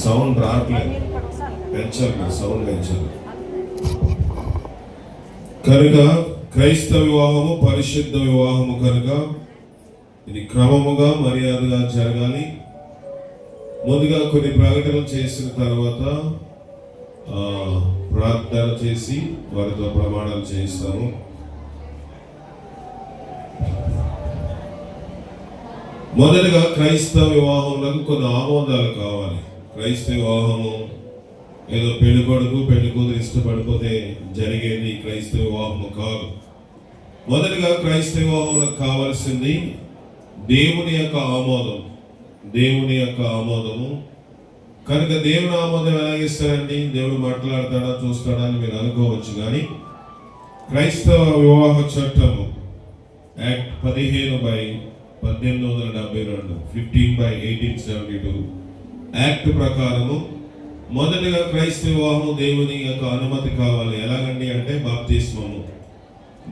Sound రావట్లేదు, పెంచాలి, sound పెంచాలి. కనుక క్రైస్తవ వివాహము పరిశుద్ధ వివాహము కనుక ఇది క్రమముగా మర్యాదగా జరగాలి. ముందుగా కొన్ని ప్రకటనలు చేసిన తర్వాత ప్రార్థన చేసి వారితో ప్రమాణాలు చేయిస్తాము. మొదటగా క్రైస్తవ వివాహంలో కొన్ని ఆమోదాలు కావాలి. క్రైస్తవ వివాహము ఏదో పెళ్లి కొడుకు పెళ్లి కూతురు ఇష్టపడిపోతే జరిగేది క్రైస్తవ వివాహము కాదు. మొదటగా క్రైస్తవ వివాహంలో కావాల్సింది దేవుని యొక్క ఆమోదం. దేవుని యొక్క ఆమోదము. కనుక దేవుని ఆమోదం ఎలాగిస్తారండి? దేవుడు మాట్లాడతాడా చూస్తాడా అని మీరు అనుకోవచ్చు. కానీ క్రైస్తవ వివాహ చట్టము యాక్ట్ 15/1872 15/1872 యాక్ట్ ప్రకారము మొదటిగా క్రైస్తవ వివాహము దేవుని యొక్క అనుమతి కావాలి. ఎలాగండి అంటే బాప్తిస్మము.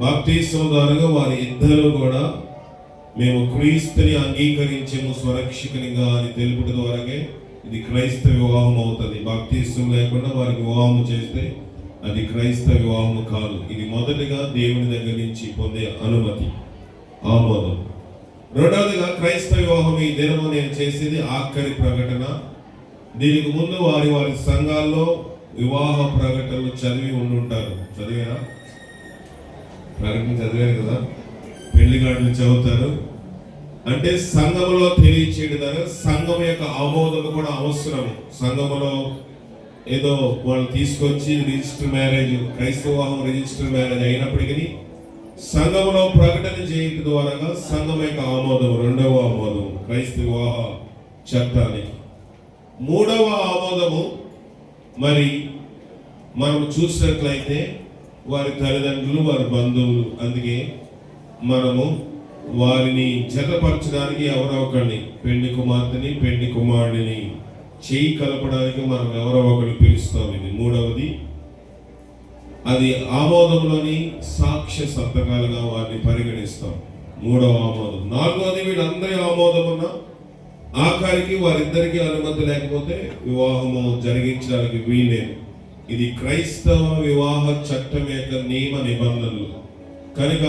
బాప్తిస్మం ద్వారా వారి ఇద్దరు కూడా మేము క్రీస్తుని అంగీకరించము స్వరక్షకునిగా అని తెలుపుట ద్వారానే ఇది క్రైస్తవ వివాహం అవుతుంది. బాప్తిస్మం లేకుండా వారికి వివాహం చేస్తే అది క్రైస్తవ వివాహము కాదు. ఇది మొదటిగా దేవుని దగ్గర నుంచి పొందే అనుమతి, ఆమోదం. రెండవదిగా క్రైస్తవ వివాహం ఈ దినము నేను చేసేది ఆఖరి ప్రకటన. దీనికి ముందు వారి వారి సంఘాల్లో వివాహ ప్రకటనలు చదివి ఉండుంటారు. చదివారా? ప్రకటన చదివారు కదా. పెళ్లి కార్డులు చదువుతారు. అంటే సంఘములో తెలియచేయడం సంఘం యొక్క ఆమోదం కూడా అవసరం. సంఘములో ఏదో వాళ్ళు తీసుకొచ్చి రిజిస్టర్ మ్యారేజ్, క్రైస్తవ వివాహం రిజిస్టర్ మ్యారేజ్ అయినప్పటికీ సంఘములో ప్రకటన చేయడం ద్వారా సంఘం యొక్క ఆమోదం, రెండవ ఆమోదం క్రైస్తవ వివాహ చట్టానికి. మూడవ ఆమోదము మరి మనం చూసినట్లయితే వారి తల్లిదండ్రులు, వారి బంధువులు. అందుకే మనము వారిని జతపరచడానికి ఎవరో ఒకరిని, పెళ్లి కుమార్తెని పెళ్లి కుమారుడిని చేయి కలపడానికి మనం ఎవరో ఒకరిని పిలుస్తాం. ఇది మూడవది. అది ఆమోదంలోని సాక్ష్య సంతకాలుగా వారిని పరిగణిస్తాం. మూడవ ఆమోదం. నాలుగవది వీళ్ళందరి ఆమోదం ఉన్న ఆఖరికి వారిద్దరికీ అనుమతి లేకపోతే వివాహము జరిగించడానికి వీలేదు. ఇది క్రైస్తవ వివాహ చట్టం యొక్క నియమ నిబంధనలు. కనుక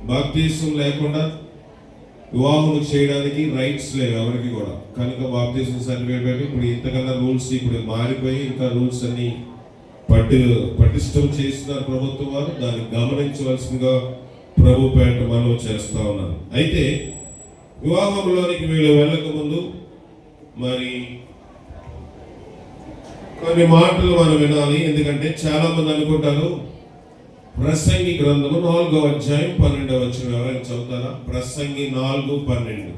బాప్తిస్మం లేకుండా వివాహం చేయడానికి రైట్స్ లేవు ఎవరికి కూడా. కనుక బాప్తిస్మం సర్టిఫికేట్ పెట్టి ఇప్పుడు ఇంతకన్నా రూల్స్ ఇప్పుడు మారిపోయి ఇంకా రూల్స్ అన్ని పటిష్టం చేస్తున్నారు ప్రభుత్వం వారు. దాన్ని గమనించవలసిందిగా ప్రభు పేట మనం చేస్తా ఉన్నారు. అయితే వివాహంలోనికి వీళ్ళు వెళ్ళక ముందు మరి కొన్ని మాటలు మనం వినాలి. ఎందుకంటే చాలా మంది అనుకుంటారు ప్రసంగి గ్రంథము 4వ అధ్యాయం 12వ వచనం ఎవరైనా చదువుతారా? ప్రసంగి 4:12.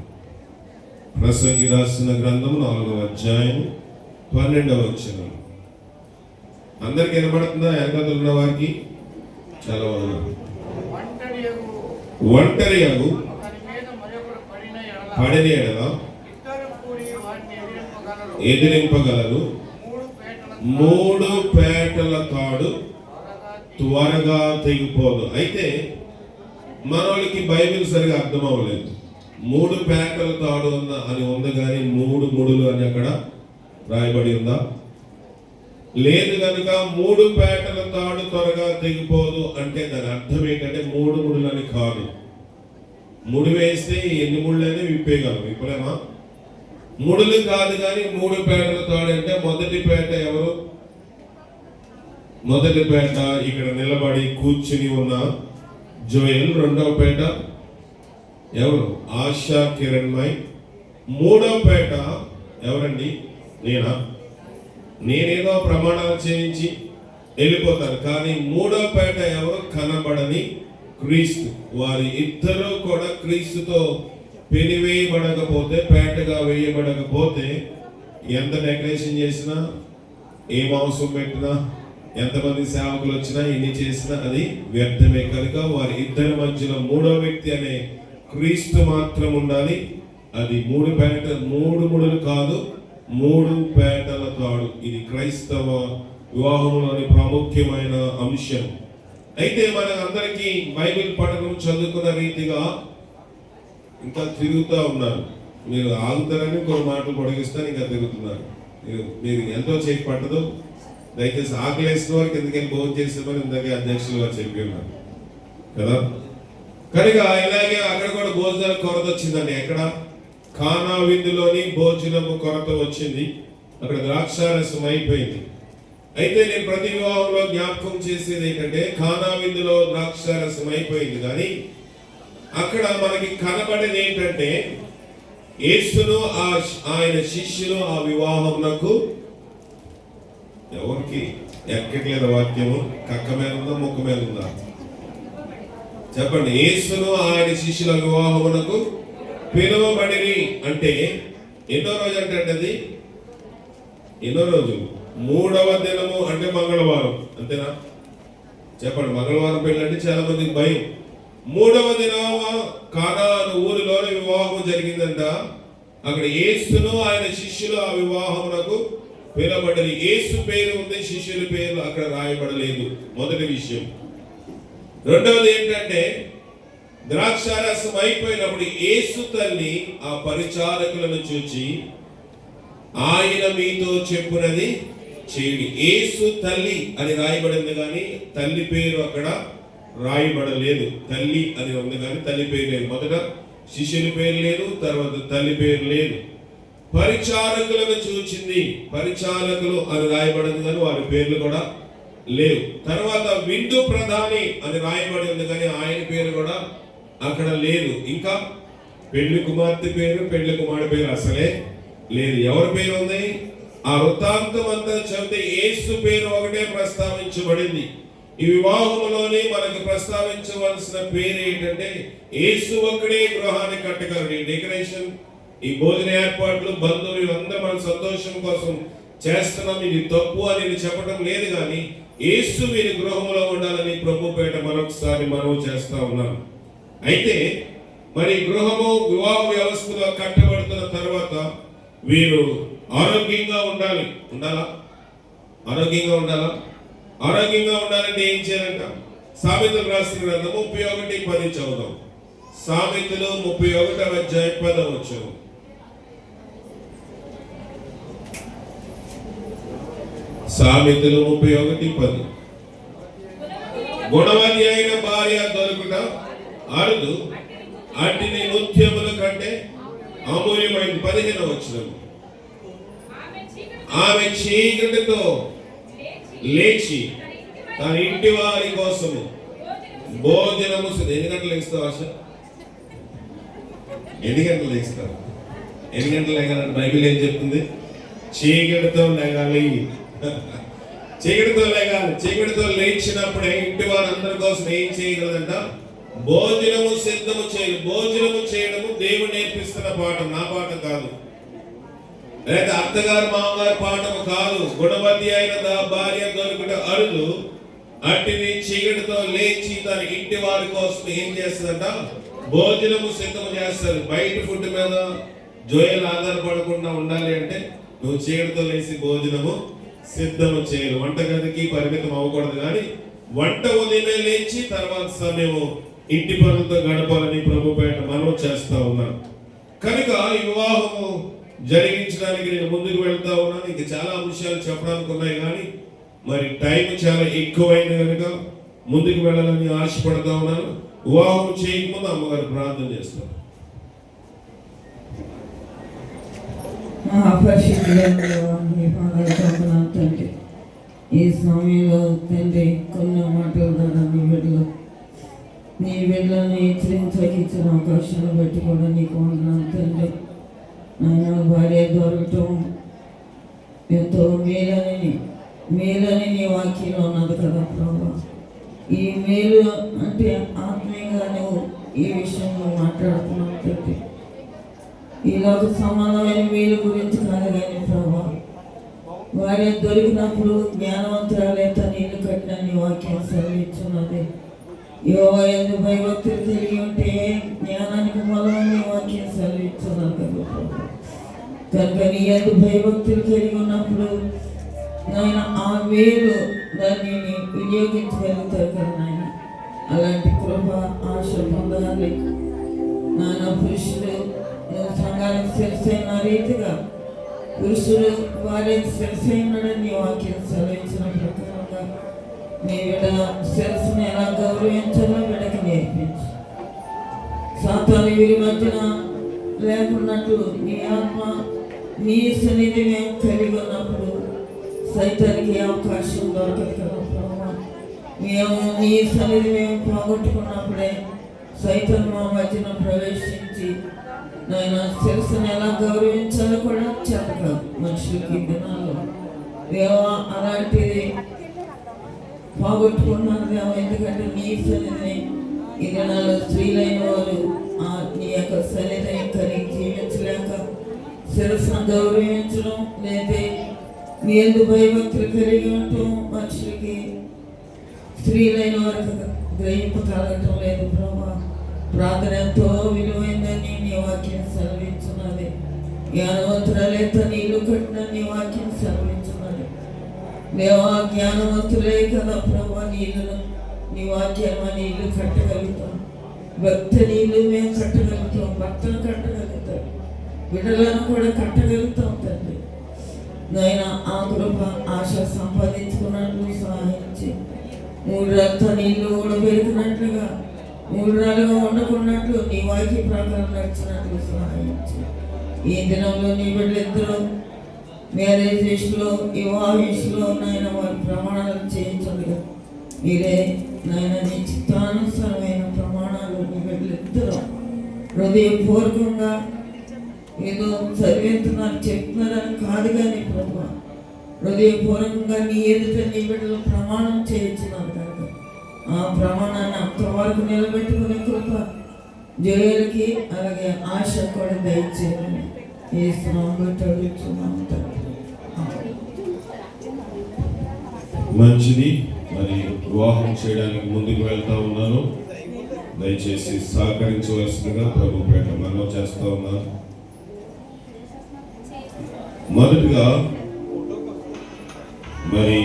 ప్రసంగి రాసిన గ్రంథము 4వ అధ్యాయం 12వ వచనం. అందరికి వినబడుతుందా? వెనకాల ఉన్న వారికి చాలా ఒంటరియగు పడిన ఎడల ఎదిరింపగలరు. 3 పేటల తాడు త్వరగా తెగిపోదు. అయితే మనోళ్ళకి బైబిల్ సరిగా అర్థం అవ్వలేదు. 3 పేటల తాడు అని ఉంది కానీ 3 ముడులు అని అక్కడ రాయబడి ఉందా? లేదు. కనుక 3 పేటల తాడు త్వరగా తెగిపోదు అంటే దాని అర్థం ఏంటంటే 3 ముడులు అని కాదు. ముడి వేస్తే ఎన్ని ముళ్ళైనా విప్పేయగలం, విప్పలేమా? ముడులు కాదు కానీ 3 పేటల తాడు అంటే మొదటి పేట ఎవరు? మొదటి పేట ఇక్కడ నిలబడి కూర్చుని ఉన్న జోయల్. రెండవ పేట ఎవరు? ఆశా కిరణ్మయ్. 3వ పేట ఎవరండి? నేనేదో ప్రమాణాలు చేయించి వెళ్ళిపోతాను. కానీ 3వ పేట ఎవరు? కనబడని క్రీస్తు. వారి ఇద్దరు కూడా క్రీస్తుతో పెనివేయబడకపోతే, పేటగా వేయబడకపోతే ఎంత డెకరేషన్ చేసినా, ఏ మాంసం పెట్టినా, ఎంతమంది సేవకులు వచ్చినా, ఎన్ని చేసినా అది వ్యర్థమే. కనుక వారి ఇద్దరి మధ్యలో 3వ వ్యక్తి అనే క్రీస్తు మాత్రం ఉండాలి. అది 3 ముడులు కాదు, 3 పేటల తాడు. ఇది క్రైస్తవ వివాహంలోని ప్రాముఖ్యమైన అంశం. అయితే మన అందరికీ బైబిల్ పఠనం చదువుకున్న రీతిగా ఇంకా తిరుగుతూ ఉన్నారు. మీరు ఆగుతారని కొన్ని మాటలు పొడిగిస్తారు, ఇంకా తిరుగుతున్నారు. మీరు ఎంతో చేసి పట్టదు. దయచేసి ఆకలి వేసిన వారికి ఎందుకని భోజనం చేసామని ఇందాకే అధ్యక్షులు గారు చెప్పి ఉన్నారు కదా. కనుక ఇలాగే అక్కడ కూడా భోజనాల కొరత వచ్చిందండి. ఎక్కడ? ఖానా విందులోని భోజనము కొరత వచ్చింది. అక్కడ ద్రాక్షారసం అయిపోయింది. అయితే నేను ప్రతి వివాహంలో జ్ఞాపకం చేసేది ఏంటంటే, ఖానా విందులో ద్రాక్షారసం అయిపోయింది, కానీ అక్కడ మనకి కనబడేది ఏంటంటే యేసును ఆయన శిష్యులు ఆ వివాహమునకు ఎవరికి ఎక్కట్లేదు వాక్యము, కక్క మీద ఉందా ముక్క మీద ఉందా చెప్పండి. యేసును ఆయన శిష్యుల వివాహమునకు పిలువబడిరి అంటే ఎన్నో రోజు అంటే అది ఎన్నో రోజు? 3వ దినము అంటే మంగళవారం, అంతేనా? చెప్పండి. మంగళవారం పెళ్ళి అంటే చాలా మందికి భయం. 3వ దినమ కానా ఊరిలోని వివాహం జరిగిందంట. అక్కడ యేసును ఆయన శిష్యులు ఆ వివాహమునకు పిలువబడిరి. యేసు పేరు ఉంది, శిష్యుల పేరు అక్కడ రాయబడలేదు. మొదటి విషయం. రెండవది ఏంటంటే, ద్రాక్షారసం అయిపోయినప్పుడు యేసు తల్లి ఆ పరిచారకులను చూచి ఆయన మీతో చెప్పునది చేయండి. యేసు తల్లి అని రాయబడింది, కానీ తల్లి పేరు అక్కడ రాయబడలేదు. తల్లి అని ఉంది కానీ తల్లి పేరు లేదు. మొదట శిష్యుల పేరు లేదు, తర్వాత తల్లి పేరు లేదు. పరిచారకులను చూచింది, పరిచారకులు అని రాయబడింది కానీ వారి పేర్లు కూడా లేవు. తర్వాత విందు ప్రధాని అని రాయబడి ఉంది కానీ ఆయన పేరు కూడా అక్కడ లేదు. ఇంకా పెళ్లి కుమార్తె పేరు, పెళ్లి కుమారుడి పేరు అసలే లేదు. ఎవరి పేరు ఉంది? ఆ వృత్తాంతం అంతా చదివితే యేసు పేరు ఒకటే ప్రస్తావించబడింది. ఈ వివాహంలోనే మనకు ప్రస్తావించవలసిన పేరు ఏంటంటే, యేసు ఒక్కడే గృహాన్ని కట్టగలడు. ఈ డెకరేషన్, ఈ భోజన ఏర్పాట్లు, బంధువులు అందరూ మన సంతోషం కోసం చేస్తున్నాం, ఇది తప్పు అని నేను చెప్పడం లేదు, కానీ యేసు వీరి గృహంలో ఉండాలని ప్రభు పేట మరొకసారి మనం చేస్తా ఉన్నాం. అయితే మరి గృహము వివాహ వ్యవస్థలో కట్టబడుతున్న తర్వాత వీరు ఆరోగ్యంగా ఉండాలా? ఆరోగ్యంగా ఉండాలంటే ఏం చేయాలంట? సామెతలు రాసిన గ్రంథము 31:10 చదువుదాం. సామెతలు 31వ అధ్యాయం 10వ వచనం. సామెతలు 31:10. గుణవతి అయిన భార్య దొరుకుట అరుదు, అట్టిని ముత్యముల కంటే అమూల్యమైనది. 15వ వచనం. ఆమె చీకటితో లేచి తన ఇంటి వారి కోసము భోజనము. ఎన్ని గంటలు లేస్తావు ఆశ? ఎన్ని గంటలు లేస్తావు? ఎన్ని గంటలు లేగాలంటే బైబిల్ ఏం చెప్తుంది? చీకటితో లేగాలి. చీకటితో లేచినప్పుడే ఇంటి వారందరి కోసం ఏం చేయగలదంట? భోజనము సిద్ధము చేయాలి. భోజనము చేయడము దేవుడు నేర్పిస్తున్న పాఠం, నా పాఠం కాదు, లేదా అత్తగారు మామగారు పాఠము కాదు. గుణవతి అయిన భార్య దొరుకుట అరుదు, అట్టిని చీకటితో లేచి తన ఇంటి వారి కోసం ఏం చేస్తుందంట? భోజనము సిద్ధము చేస్తారు. బయట ఫుడ్ మీద జోయలు ఆధారపడకుండా ఉండాలి అంటే నువ్వు చీకటితో లేచి భోజనము సిద్ధము చేయాలి. వంటగదికి పరిమితం అవ్వకూడదు, కానీ వంట ఉదయమే లేచి తర్వాత సమయము ఇంటి పనులతో గడపాలని ప్రభు పేట మనం చేస్తా ఉన్నాం. కనుక ఈ వివాహము జరిగించడానికి నేను ముందుకు వెళ్తా ఉన్నాను. ఇంకా చాలా అంశాలు చెప్పడానికి ఉన్నాయి, కానీ మరి టైం చాలా ఎక్కువైంది కనుక ముందుకు వెళ్ళాలని ఆశపడతా ఉన్నాను. వివాహం చేయకముందు అమ్మగారు ప్రార్థన చేస్తారు. తండ్రి, ఈ సమయంలో తండ్రి కొన్ని మాటల ద్వారా నీ బిడ్డలను హెచ్చరించకి ఇచ్చిన అవకాశాన్ని బట్టి కూడా నీకు వందనాలు తండ్రి. నాయన భార్య దొరకటం ఎంతో మేలని నీ వాక్యంలో ఉన్నది కదా ప్రభా. ఈ మేలు అంటే ఆత్మీయంగా నువ్వు ఈ విషయంలో మాట్లాడుతున్నావు తండ్రి. ఈలోక సమానమైన మేలు గురించి కాదు కానీ ప్రభా, భార్య దొరికినప్పుడు జ్ఞానవంతురాలే తన ఇల్లు కట్టిన నీ వాక్యం సెలవిస్తున్నది. యెహోవా యందు భయభక్తులు కలిగి ఉంటే జ్ఞానానికి మూలమని వాక్యం సెలవిస్తున్నారు కదా ప్రభా. కనుక నీ యందు భయభక్తులు కలిగి ఉన్నప్పుడు నాయన ఆ వేలు దాన్ని వినియోగించగలుగుతారు కదా నాయన. అలాంటి కృప ఆశ పొందాలి నాయన. పురుషులు సంఘానికి తెలిసైన రీతిగా పురుషుడు వారి శిరస్సు ఉన్నాడని నీ వాక్యం సెలవించిన ప్రకారంగా నీ బిడ్డ శిరస్సును ఎలా గౌరవించాలో బిడ్డకి నేర్పించు. సాతాను వీరి మధ్యన లేకున్నట్లు నీ ఆత్మ నీ సన్నిధి మేము కలిగి ఉన్నప్పుడు సైతానికి అవకాశం దొరకదు కదా ప్రభావ. మేము నీ సన్నిధి మేము పోగొట్టుకున్నప్పుడే సైతాన్ మా మధ్యన ప్రవేశించి నాయన శిరస్సును ఎలా గౌరవించాలో కూడా చెప్పదు మనుషులకి దినాల్లో. దేవా అలాంటిది పోగొట్టుకున్నాను దేవా. ఎందుకంటే నీ సన్నిధిని ఈ దినాల్లో స్త్రీలైన వారు నీ యొక్క సన్నిధిని కలిగి జీవించలేక శిరస్సును గౌరవించడం లేదా నీ ఎందు భయభక్తులు కలిగి ఉండటం మనుషులకి స్త్రీలైన వారికి గ్రహింపు కలగటం లేదు ప్రభా. ప్రార్థన ఎంతో విలువైందని నీ వాక్యం సెలవించున్నది. జ్ఞానవంతురాలే తన ఇల్లు కట్టిన నీ వాక్యం సెలవించున్నది. దేవా జ్ఞానవంతులే కదా ప్రభా నీళ్ళు నీ వాక్యం అని ఇల్లు కట్టగలుగుతాం. భక్తి నీళ్ళు మేము కట్టగలుగుతాం, భక్తులు కట్టగలుగుతాం, బిడ్డలను కూడా కట్టగలుగుతాం తండ్రి. నాయన ఆ కృప ఆశ సంపాదించుకున్నట్లు సహాయించి 3 రాళ్ళతో నీళ్ళు కూడా పెరిగినట్లుగా 3 రాళ్ళుగా ఉండకున్నట్లు నీ వాక్య ప్రకారం నడిచినట్లు సహాయించి ఈ దినంలో నీ బిడ్డలిద్దరూ మ్యారేజ్ విషయంలో వివాహ విషయంలో నాయన వారి ప్రమాణాలు చేయించండిగా. మీరే నాయన నీ చిత్తానుసారమైన ప్రమాణాలు నీ బిడ్డలిద్దరూ హృదయపూర్వకంగా ఏదో చదివేస్తున్నారు చెప్తున్నారని కాదు కానీ ప్రభు హృదయపూర్వకంగా నీ ఎదుట నీ బిడ్డలు ప్రమాణం చేయించున్నారు కనుక ఆ ప్రమాణాన్ని అంతవరకు నిలబెట్టుకునే కృప జయులకి అలాగే ఆశ కూడా దయచేయమని ఈ స్నామం అడుగుతున్నాము తండ్రి. మంచిది. మరి వివాహం చేయడానికి ముందుకు వెళ్తా ఉన్నాను. దయచేసి సహకరించవలసిందిగా ప్రభు పేట మనం చేస్తా ఉన్నాను. మొదటిగా మరి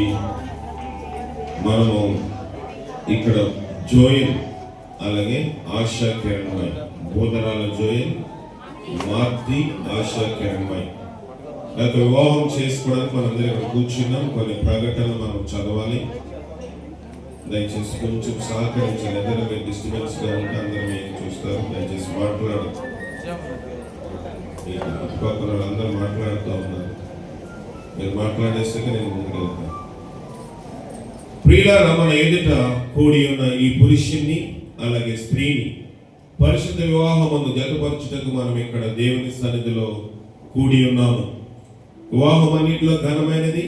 మనము ఇక్కడ జోయల్ అలాగే ఆశా కిరణ్మయ్ బోధనాల జోయల్ మార్తి ఆశా కిరణ్మయ్ గత వివాహం చేసుకోవడానికి మనందరం ఇక్కడ కూర్చున్నాం. కొన్ని ప్రకటనలు మనం చదవాలి. దయచేసి కొంచెం సహకరించాలి. ఏదైనా డిస్టర్బెన్స్ గా ఉంటే అందరం ఏం చూస్తారు. దయచేసి మాట్లాడాలి. చుట్టుపక్కల అందరూ మాట్లాడుతూ ఉన్నారు. మీరు మాట్లాడేసాక నేను ముందుకు వెళ్తాను. ప్రియులారా, మన ఎదుట కూడి ఉన్న ఈ పురుషుణ్ణి అలాగే స్త్రీని పరిశుద్ధ వివాహమందు జతపరచుటకు మనం ఇక్కడ దేవుని సన్నిధిలో కూడి ఉన్నాము. వివాహం అన్నింటిలో ఘనమైనది.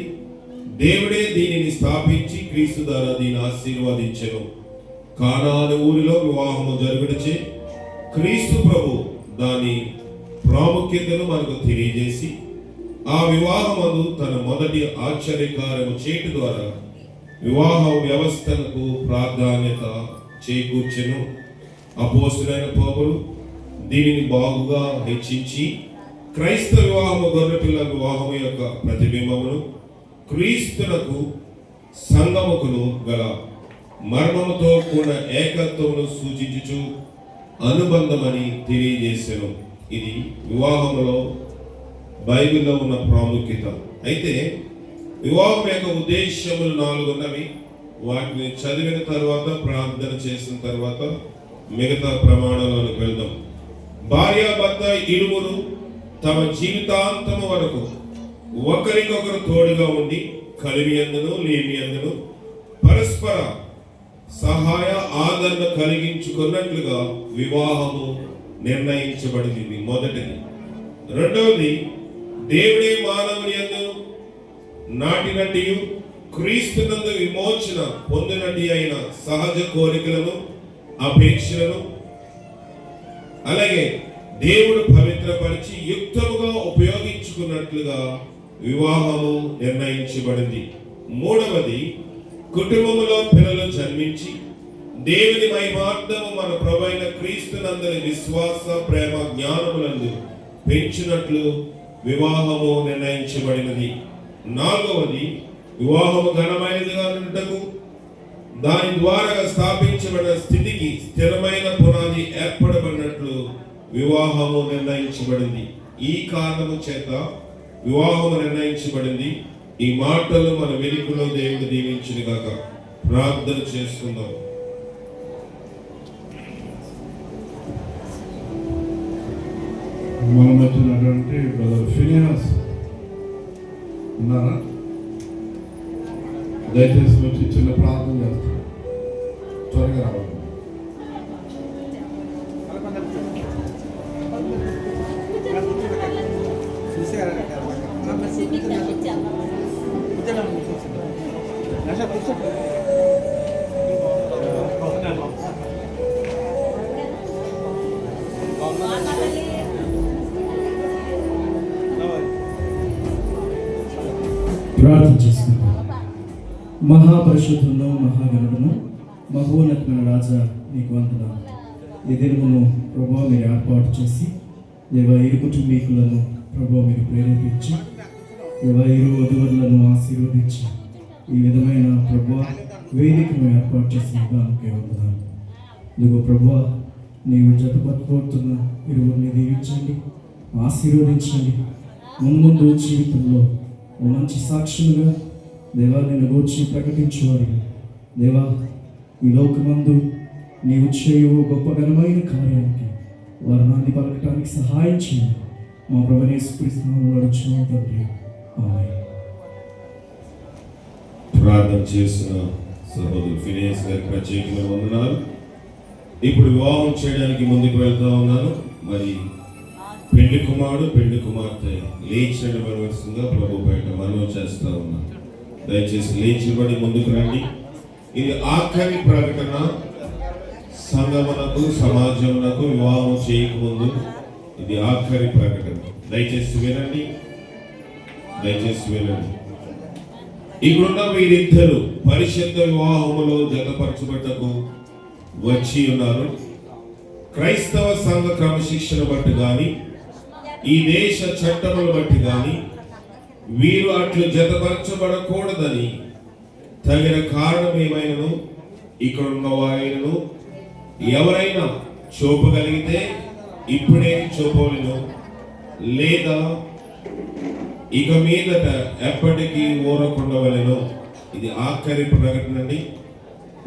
దేవుడే దీనిని స్థాపించి క్రీస్తు ద్వారా దీన్ని ఆశీర్వదించెను. కానాను ఊరిలో వివాహము జరుగుటచే క్రీస్తు ప్రభు దాని ప్రాముఖ్యతను మనకు తెలియజేసి ఆ వివాహమందు తన మొదటి ఆశ్చర్యకార్యము చేయట ద్వారా వివాహ వ్యవస్థలకు ప్రాధాన్యత చేకూర్చెను. అపోస్తులైన పౌలు దీనిని బాగుగా హెచ్చించి క్రైస్తవ వివాహము గొర్రెపిల్ల వివాహము యొక్క ప్రతిబింబమును క్రీస్తునకు సంగముకును గల మర్మముతో కూడిన ఏకత్వమును సూచించుచు అనుబంధమని తెలియజేసెను. ఇది వివాహములో బైబిల్లో ఉన్న ప్రాముఖ్యత. అయితే వివాహం యొక్క ఉద్దేశ్యములు 4 ఉన్నవి. వాటిని చదివిన తర్వాత ప్రార్థన చేసిన తర్వాత మిగతా ప్రమాణాలకు వెళ్దాం. భార్యాభర్త ఇరువురు తమ జీవితాంతము వరకు ఒకరికొకరు తోడుగా ఉండి కలిమి అందును లేమి అందును పరస్పర సహాయ ఆదరణ కలిగించుకున్నట్లుగా వివాహము నిర్ణయించబడింది. మొదటిది. రెండవది, దేవుడే మానవుని యందు నాటినట్టు క్రీస్తునందు విమోచన పొందినట్టు అయిన సహజ కోరికలను అపేక్షలను అలాగే దేవుడు పవిత్రపరిచి యుక్తముగా ఉపయోగించుకున్నట్లుగా వివాహము నిర్ణయించబడింది. మూడవది, కుటుంబములో పిల్లలు జన్మించి దేవుని మహిమార్థము మన ప్రభువైన క్రీస్తునందరి విశ్వాస ప్రేమ జ్ఞానములందు పెంచినట్లు వివాహము నిర్ణయించబడినది. నాలుగవది, వివాహము ఘనమైనదిగా ఉండుటకు దాని ద్వారా స్థాపించబడిన స్థితికి స్థిరమైన పునాది ఏర్పడబడినట్లు వివాహము నిర్ణయించబడింది. ఈ కారణము చేత వివాహం నిర్ణయించబడింది. ఈ మాటలు మన వెలుగులో దేవుడు దీవించిన గాక. ప్రార్థన చేసుకుందాం. మన మధ్య ఉన్నటువంటి బ్రదర్ ఫినియాస్ ఉన్నారా? దయచేసి వచ్చి చిన్న ప్రార్థన చేస్తాం. త్వరగా రావాలి. ప్రార్థన చేసుకుంటాం. మహాపరిశుద్ధులను మహాగణుడును మహోన్నతమైన రాజా నీకు వందనాలు. ఈ దినమును ప్రభువా మీరు ఏర్పాటు చేసి దేవా ఇరు కుటుంబీకులను ప్రభువా మీరు ప్రేరేపించి దేవా ఇరు వధువులను ఆశీర్వదించి ఈ విధమైన ప్రభువా వేదికను ఏర్పాటు చేసిన దానికి వందనాలు. ఇదిగో ప్రభువా నీవు జతపట్టుకోతున్న ఇరువురిని దీవించండి, ఆశీర్వదించండి. ముందు జీవితంలో ఓ మంచి సాక్షులుగా దేవా నేను గూర్చి ప్రకటించేవాడిని. దేవా ఈ లోకమందు నీవు చేయు గొప్ప ఘనమైన కార్యానికి వారు నాంది పలకటానికి సహాయం చేయండి. మా ప్రభువైన యేసుక్రీస్తు నామములో అడుగుచున్నాము తండ్రి. ఆమేన్. ప్రార్థన చేసిన సహోదరు ఫినియాస్ గారికి ప్రత్యేకమైన వందనాలు. ఇప్పుడు వివాహం చేయడానికి ముందుకు వెళ్తా ఉన్నాను. మరి పెళ్లి కుమారుడు పెళ్లి కుమార్తె లేచి నిలబడవలసిందిగా ప్రభు బయట మనవి చేస్తా ఉన్నాను. దయచేసి లేచి నిలబడి ముందుకు రండి. ఇది ఆఖరి ప్రకటన. సంగమునకు సమాజమునకు వివాహం చేయకముందు ఇది ఆఖరి ప్రకటన. దయచేసి వినండి, దయచేసి వినండి. ఇక్కడున్న వీరిద్దరు పరిశుద్ధ వివాహములో జతపరచబడ్డకు వచ్చి ఉన్నారు. క్రైస్తవ సంఘ క్రమశిక్షణ బట్టి కానీ ఈ దేశ చట్టములు బట్టి కానీ వీరు అట్లు జతపరచబడకూడదని తగిన కారణం ఏమైనను ఇక్కడ ఉన్న వారైనను ఎవరైనా చూపగలిగితే ఇప్పుడే చూపవలను, లేదా ఇక మీదట ఎప్పటికీ ఊరకుండవలెను. ఇది ఆఖరి ప్రకటన అండి.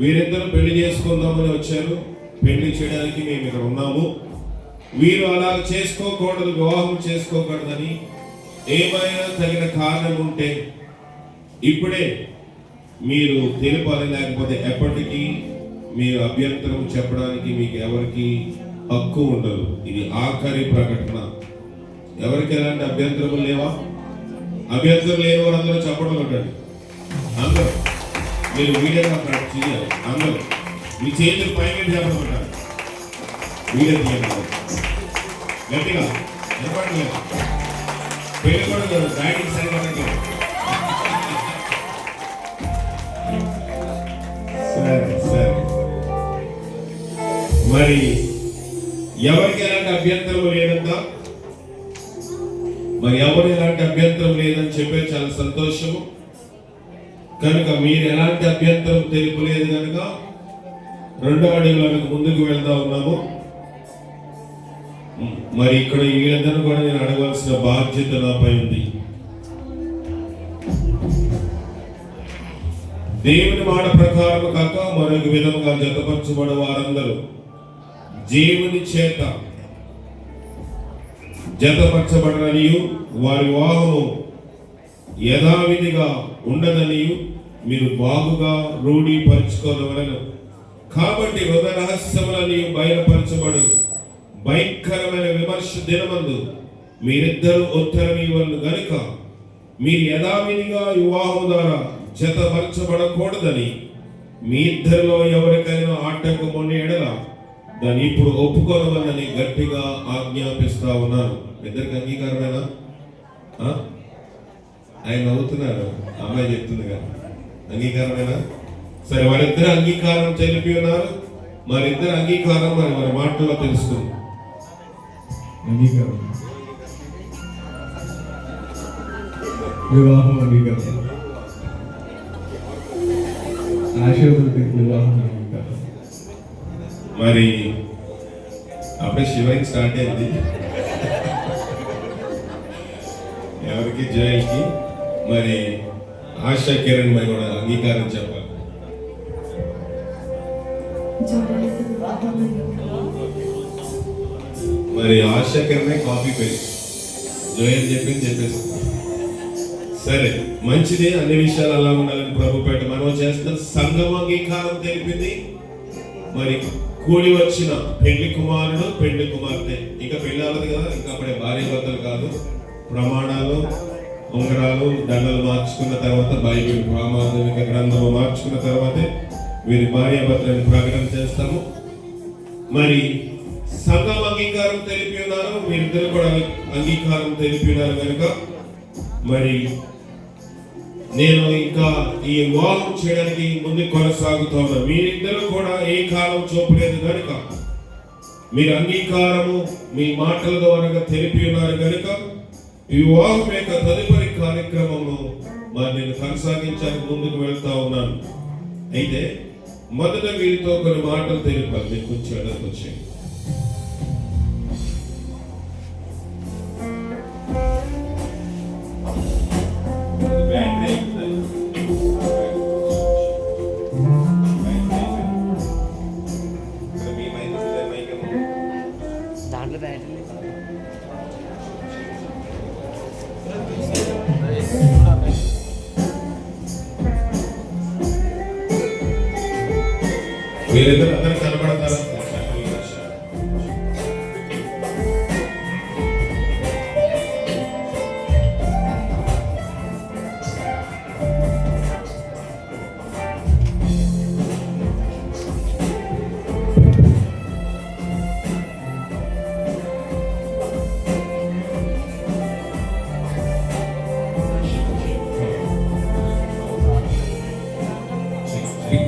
వీరిద్దరు పెళ్లి చేసుకుందామని వచ్చారు. పెళ్లి చేయడానికి మేము ఇక్కడ ఉన్నాము. వీరు అలా చేసుకోకూడదు, వివాహం చేసుకోకూడదని ఏమైనా తగిన కారణం ఉంటే ఇప్పుడే మీరు తెలిపాలి, లేకపోతే ఎప్పటికీ మీరు అభ్యంతరం చెప్పడానికి మీకు ఎవరికి హక్కు ఉండదు. ఇది ఆఖరి ప్రకటన. ఎవరికి ఎలాంటి అభ్యంతరములు లేవా? అభ్యంతరం లేని వారందరూ చెప్పడం ఉండండి. అందరూ మీరు వీడియోగా చేయాలి. అందరూ మీ చేతులు పైన చెప్పడం ఉంటారు. వీడియో తీయాలి గట్టిగా. చెప్పండి. పెళ్లి కూడా బ్యాటింగ్ సరిగ్గా సరే సరే. మరి ఎవరికి ఎలాంటి అభ్యంతరం లేదంతా? మరి ఎవరు ఎలాంటి అభ్యంతరం లేదని చెప్పే చాలా సంతోషము. కనుక మీరు ఎలాంటి అభ్యంతరం తెలుపలేదు కనుక రెండో అడుగులకు ముందుకు వెళ్తా ఉన్నాము. మరి ఇక్కడ వీళ్ళందరూ కూడా నేను అడగవలసిన బాధ్యత నాపై ఉంది. దేవుని మాట ప్రకారం కాక మరొక విధముగా జతపరచబడ వారందరూ దేవుని చేత జతపరచబడననియు వారి వివాహము యథావిధిగా ఉండదనియు మీరు బాగుగా రూఢీపరచుకోవలను. కాబట్టి హృదయ రహస్యములని బయలుపరచబడు భయంకరమైన విమర్శ దినమందు మీరిద్దరూ ఉత్తరం ఇవ్వను గనుక మీరు యథావిధిగా వివాహం ద్వారా జతపరచబడకూడదని మీ ఇద్దరిలో ఎవరికైనా ఆటంకం ఉండే ఎడల దాన్ని ఇప్పుడు ఒప్పుకోవాలని గట్టిగా ఆజ్ఞాపిస్తా ఉన్నాను. ఇద్దరికి అంగీకారమేనా? ఆయన నవ్వుతున్నారు, అమ్మాయి చెప్తుంది కదా. అంగీకారమేనా? సరే, వారిద్దరు అంగీకారం తెలిపి ఉన్నారు. మరిద్దరు అంగీకారం మరి వారి మాటలో తెలుస్తుంది. అంగీకారం, వివాహం అంగీకారం, ఆశీర్వదించి వివాహం అంగీకారం. మరి అప్పుడే శివరింగ్ స్టార్ట్ అయింది. ఎవరికి జోయల్కి మరి ఆశా కిరణ్ మరి కూడా అంగీకారం చెప్పాలి. మరి ఆశా కిరణ్ కాపీ పేస్ట్ జోయల్ చెప్పింది చెప్పేసి సరే మంచిది. అన్ని విషయాలు అలా ఉండాలని ప్రభుపేట మనం చేస్తున్న సంఘం అంగీకారం తెలిపింది. మరి కూడి వచ్చిన పెళ్లి కుమారుడు పెళ్లి కుమార్తె ఇంకా పెళ్లి అవ్వదు కదా, ఇంకా అప్పుడే భార్య భర్తలు కాదు. ప్రమాణాలు ఉంగరాలు దండలు మార్చుకున్న తర్వాత బైబిల్ ప్రామాణిక గ్రంథము మార్చుకున్న తర్వాతే వీరి భార్య భర్తలను ప్రకటన చేస్తాము. మరి సంఘం అంగీకారం తెలిపి ఉన్నారు, వీరిద్దరు కూడా అంగీకారం తెలిపి ఉన్నారు కనుక మరి నేను ఇంకా ఈ వివాహం చేయడానికి ముందు కొనసాగుతా ఉన్నా. మీరిద్దరూ కూడా ఏ కాలం చూపలేదు కనుక మీరు అంగీకారము మీ మాటల ద్వారా తెలిపి ఉన్నారు కనుక ఈ వివాహం యొక్క తదుపరి కార్యక్రమము మరి నేను కొనసాగించడానికి ముందుకు వెళ్తా ఉన్నాను. అయితే మొదట వీరితో కొన్ని మాటలు తెలిపాలి. మీరు కొంచెం ఎడకు వచ్చేయండి. దాంట్లో బ్యాటరీ వీరిద్దరు అందరూ కనబడతారా?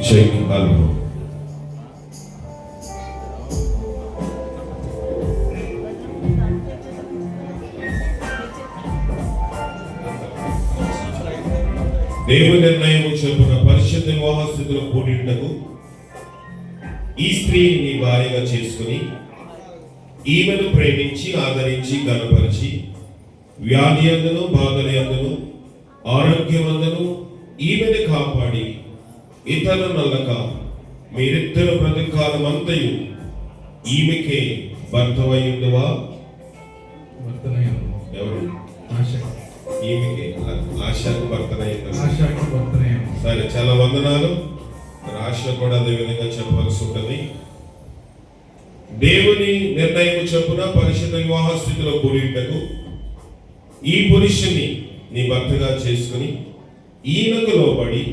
Shake Alvo. దేవుని నిర్ణయము చొప్పున పరిశుద్ధ వివాహ స్థితిలో కూడిటకు ఈ స్త్రీని నీ భార్యగా చేసుకుని ఈమెను ప్రేమించి ఆదరించి గణపరిచి వ్యాధి అందును బాధల అందును ఆరోగ్యమందును ఈమెను కాపాడి ఇతర నల్లక మీరిద్దరు బ్రతికాలం అంతయు ఈమెకే భర్తవయ్యుండువా? ఎవరు? ఈమెకే ఆశకు భర్తనయ్యుండు. సరే, చాలా వందనాలు. ఆశ కూడా అదే విధంగా చెప్పాల్సి ఉంటుంది. దేవుని నిర్ణయం చొప్పున పరిశుద్ధ వివాహ స్థితిలో కూడిటకు ఈ పురుషుని నీ భర్తగా చేసుకుని ఈయనకు లోబడి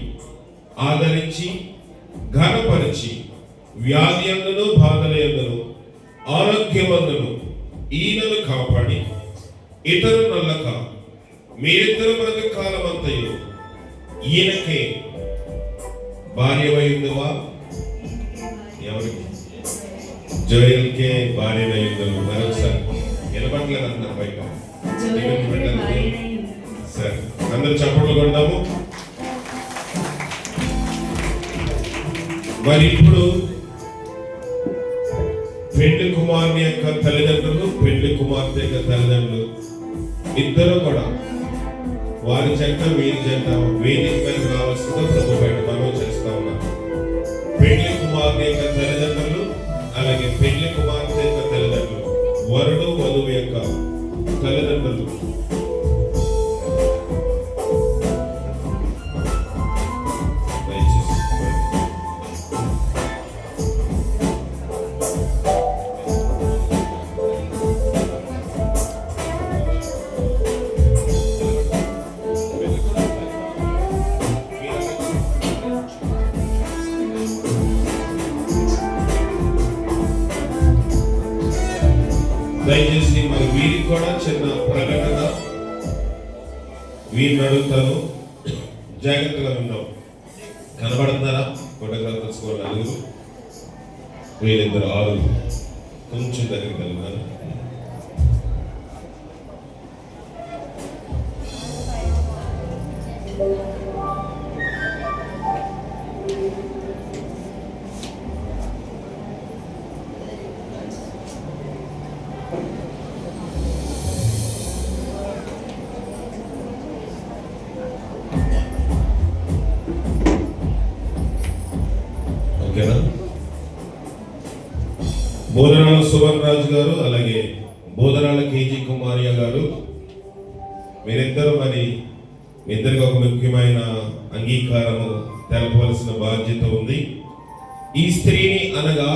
ఆదరించి ఘనపరిచి వ్యాధి అందును బాధల అందును ఆరోగ్యమందును ఈయనను కాపాడి ఇతరు నల్లక మీరిద్దరు బ్రతుకాలం అంతయు ఈయనకే భార్యవైందువా? ఎవరికి? జోయల్కే భార్యవైందువు. మరొకసారి నిలబడలేదు అందరు బయట. సరే, అందరు చప్పట్లు కొడదాము. మరి ఇప్పుడు పెళ్లి కుమారుని యొక్క తల్లిదండ్రులు పెళ్లి కుమార్తె యొక్క తల్లిదండ్రులు ఇద్దరు కూడా వారి జంట వీరి జంట వేదిక మీద రావాల్సిందో ప్రభు బయట మనం చేస్తా ఉన్నారు. పెళ్లి కుమారుని యొక్క తల్లిదండ్రులు అలాగే పెళ్లి కుమార్తె యొక్క తల్లిదండ్రులు వరుడు వధువు యొక్క తల్లిదండ్రులు దయచేసి మరి వీరికి కూడా చిన్న ప్రకటన వీరిని అడుగుతాను. జాగ్రత్తగా ఉన్నాం. కనబడుతున్నారా? ఫోటోగ్రాఫర్స్ కూడా నలుగురు, వీళ్ళిద్దరు 6. కొంచెం దగ్గరికి వెళ్తున్నారు. ఓకేనా? బోధనాల సువన్ రాజు గారు, అలాగే బోధనాల కేజీ కుమారియా గారు, మీరిద్దరూ మరి మీ ఇద్దరికి ఒక ముఖ్యమైన అంగీకారము తెలపవలసిన బాధ్యత ఉంది. ఈ స్త్రీని అనగా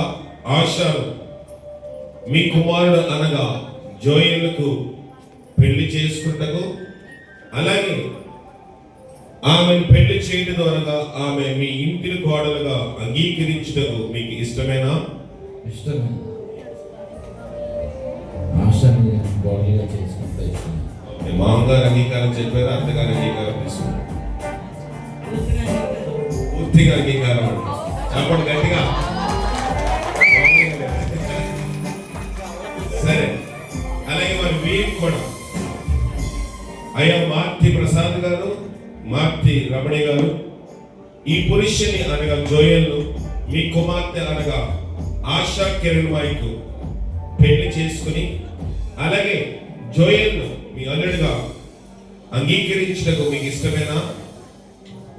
ఆశాను, మీ కుమారుడు అనగా జోయలుకు పెళ్లి చేసుకుంటకు, అలాగే ఆమెను పెళ్లి చేయడం ద్వారా ఆమె మీ ఇంటిని కోడలుగా అంగీకరించుటకు మీకు ఇష్టమేనా? ఇష్టమే. ఆశని బాడీగా చేసుకుంటే ఇష్టం. మామగారు అంగీకారం చెప్పారు, అత్తగారు అంగీకారం తీసుకున్నారు. పూర్తిగా అంగీకారం అంటే చెప్పండి గట్టిగా. సరే, అలాగే మరి మీరు కూడా అయ్యా మార్తి ప్రసాద్ గారు, మార్తి రమణి గారు, ఈ పురుషుని అనగా జోయల్ను మీ కుమార్తె అనగా ఆశా కిరణ్ మైకు పెళ్లి చేసుకుని, అలాగే జోయల్ను మీ అల్లుడిగా అంగీకరించడానికి మీకు ఇష్టమేనా?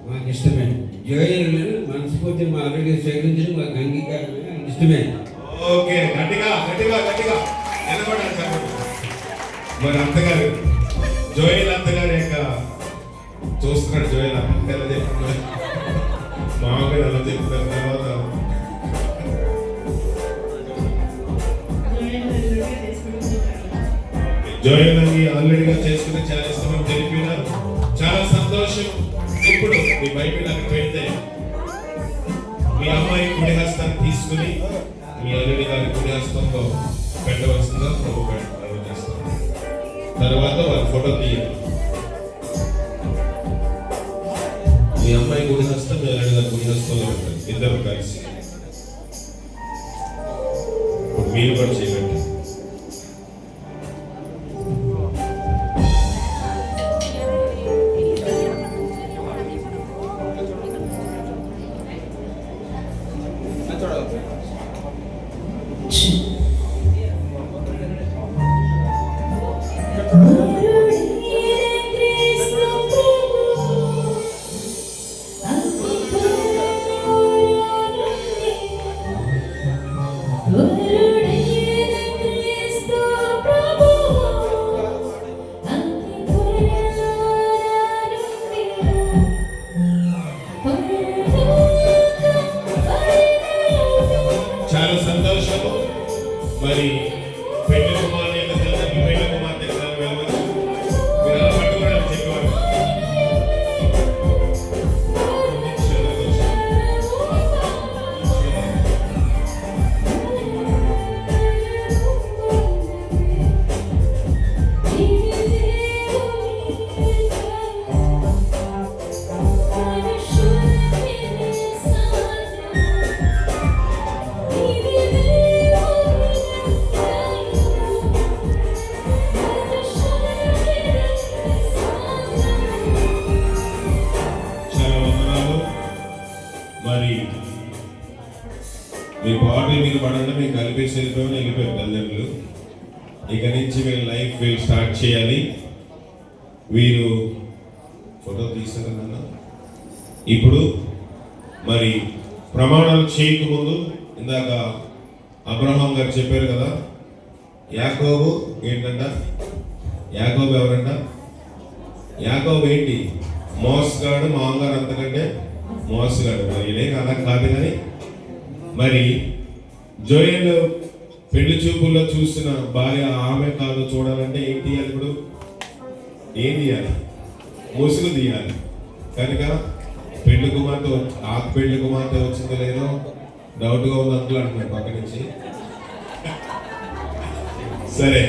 మాకు ఇష్టమే. జోయలు మనస్ఫూర్తి మా ఆరోగ్యం స్వీకరించడం మాకు అంగీకారమే, ఇష్టమే. ఓకే, గట్టిగా గట్టిగా గట్టిగా నిలబడాలి చెప్పండి. మరి అత్తగారు, జోయల్ అత్తగారు యొక్క చూస్తున్నాడు, జోయల్ అత్తగారు ఎలా చెప్తున్నారు, మామగారు ఎలా చెప్తారు, తర్వాత జోయల్ అని ఆల్రెడీగా చేసుకుని చాలా ఇష్టమని తెలిపినారు. చాలా సంతోషం. ఇప్పుడు మీ బైబిల్ అక్కడ పెడితే మీ అమ్మాయి కుడి హస్తాన్ని తీసుకుని మీ అల్లుడి గారి కుడి హస్తంలో పెట్టవలసిందిగా ప్రభు చేస్తాం. తర్వాత వారి ఫోటో తీయండి. మీ అమ్మాయి కుడి హస్తం మీ అల్లుడి గారి కుడి హస్తంలో పెట్టండి, ఇద్దరు కలిసి. ఇప్పుడు మీరు కూడా చేయండి. చాలా సంతోషము. మరి పెళ్లి కుమార్తె పెళ్లి కుమార్తె వెళ్ళవచ్చు. మీరు అలా పట్టుకోవడానికి చెప్పేవారు. మరి మీ బాడీ మీకు పడండి, మీకు కలిపేసి వెళ్ళిపోయారు తల్లిదండ్రులు. ఇక నుంచి వీళ్ళ లైఫ్ వీళ్ళు స్టార్ట్ చేయాలి. వీరు ఫోటో తీస్తారన్న. ఇప్పుడు మరి ప్రమాణాలు చేయకముందు ఇందాక అబ్రహాం గారు చెప్పారు కదా, యాకోబు ఏంటంట? యాకోబు ఎవరంట? యాకోబు ఏంటి? మోసగాడు, మామగారు అంతకంటే మోసగాడు. మరి ఇదే అలా కాదు. కానీ మరి జోయల్ పెళ్లి చూపుల్లో చూసిన భార్య ఆమె కాదు చూడాలంటే ఏం తీయాలి? ఇప్పుడు ఏం తీయాలి? ముసుగు తీయాలి. కనుక పెళ్లి కుమార్తె పెళ్లి కుమార్తె వచ్చిందో లేదో డౌట్గా ఉంది అంకుల్ అంటున్నాడు పక్క నుంచి. సరే,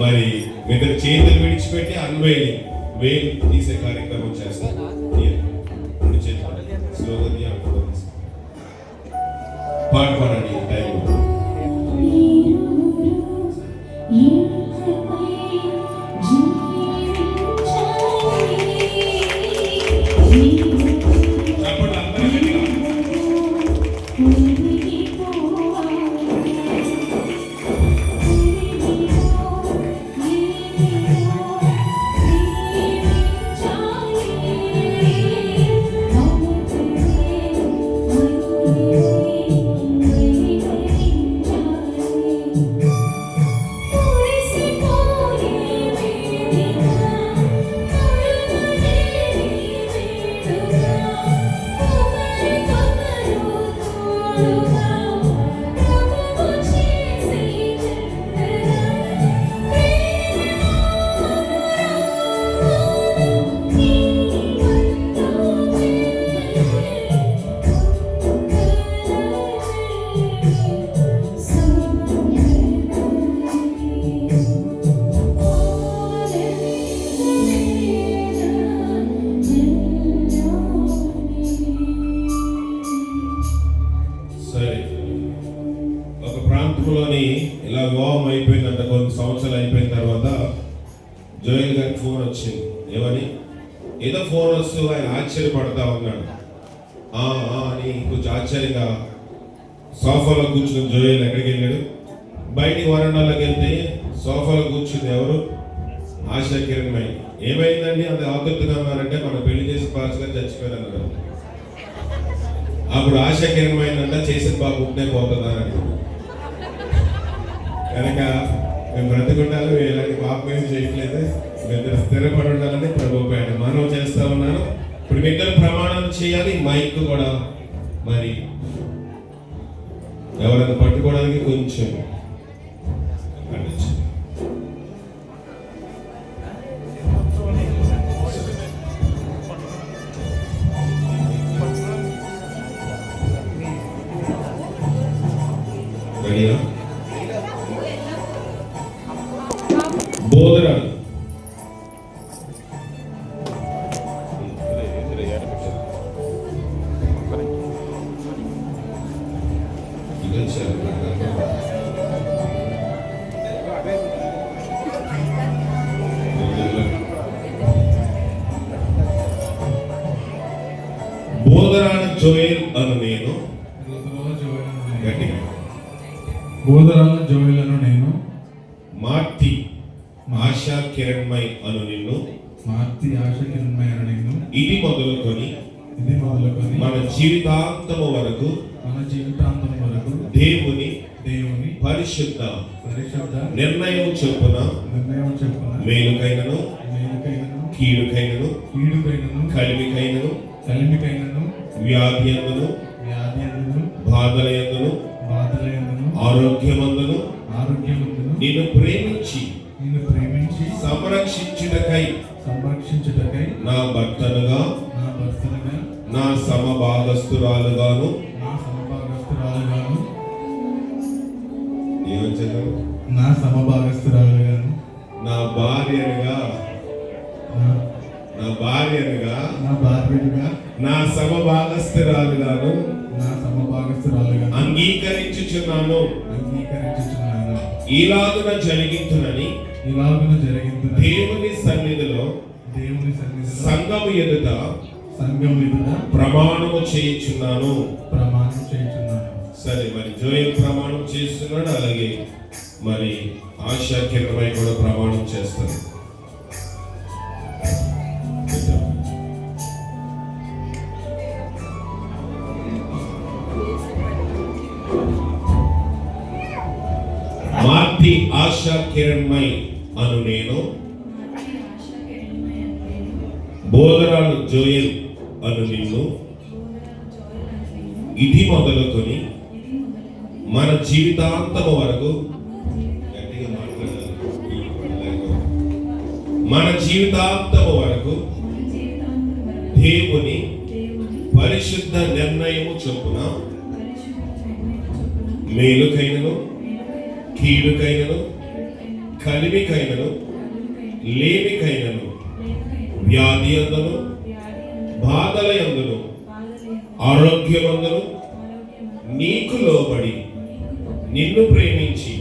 మరి మీరు చేతులు విడిచిపెట్టి అన్వేలి వేలు తీసే కార్యక్రమం చేస్తాను. స్లోగా పాట పాడండి. Time Thank you. వచ్చింది. ఏమని? ఏదో ఫోన్ వస్తూ ఆయన ఆశ్చర్యపడతా ఉన్నాడు. అని కొంచెం ఆశ్చర్యంగా సోఫాలో కూర్చుని జోయల్ ఎక్కడికి వెళ్ళాడు? బయటికి వరండాలోకి వెళ్తే సోఫాలో కూర్చుంది ఎవరు? ఆశా కిరణ్మయి. ఏమైందండి అంత ఆతృతగా ఉన్నారంటే మనం పెళ్లి చేసి పాస్గా చచ్చిపోయారు. అప్పుడు ఆశా కిరణ్మయిందంట చేసిన బాబు ఉంటే పోతుందని కనుక మేము బ్రతుకుంటాను, ఇలాంటి పాపం ఏం చేయట్లేదు, మేము స్థిరపడి ఉండాలని ప్రభుత్వం మనం చేస్తా ఉన్నాను. ఇప్పుడు మీ ఇద్దరు ప్రమాణాలు చేయాలి. మైక్ కూడా మరి ఎవరైనా పట్టుకోవడానికి కొంచెం బోధరాలు బోధరాల జోయల్ అను నేను బోధరాల జోయల్ అను నేను మార్తి ఆశా కిరణ్మయ్ అను నిన్ను ఆశా కిరణ్మయ్ అను నిన్ను ఇది మొదలుకొని మన జీవితాంతము వరకు దేవుని పరిశుద్ధ నిర్ణయం చొప్పున మేలుకైనను కీడుకైనను కలిమికైనను వ్యాధి అందును బాధలయందును ఆరోగ్యమందును నిన్ను ప్రేమించి సంరక్షించుటకై నా భర్తనుగా నా సమభాగస్తురాలుగాను నా భార్యనుగా నా సమభాగస్తురాలుగాను అంగీకరించుచున్నాను. ఇలాగున జరిగించునని దేవుని సన్నిధిలో సంఘము ఎదుట ప్రమాణము చేయించున్నాను. సరే, మరి జోయల్ ప్రమాణం చేస్తున్నాడు, అలాగే మరి ఆశా కిరణ్మయి కూడా ప్రమాణం చేస్తారు. మార్తి ఆశా కిరణ్మయి అను నేను బోధరాలు జోయల్ అను నిన్ను ఇది మొదలుకొని మన జీవితాంతము వరకు గట్టిగా మాట్లాడాలి. మన జీవితాంతము వరకు దేవుని పరిశుద్ధ నిర్ణయము చొప్పున మేలుకైనను కీడుకైనను కలిమికైనను లేమికైనను వ్యాధి అందును బాధల యందును ఆరోగ్యమందును నీకు లోబడి నిన్ను ప్రేమించి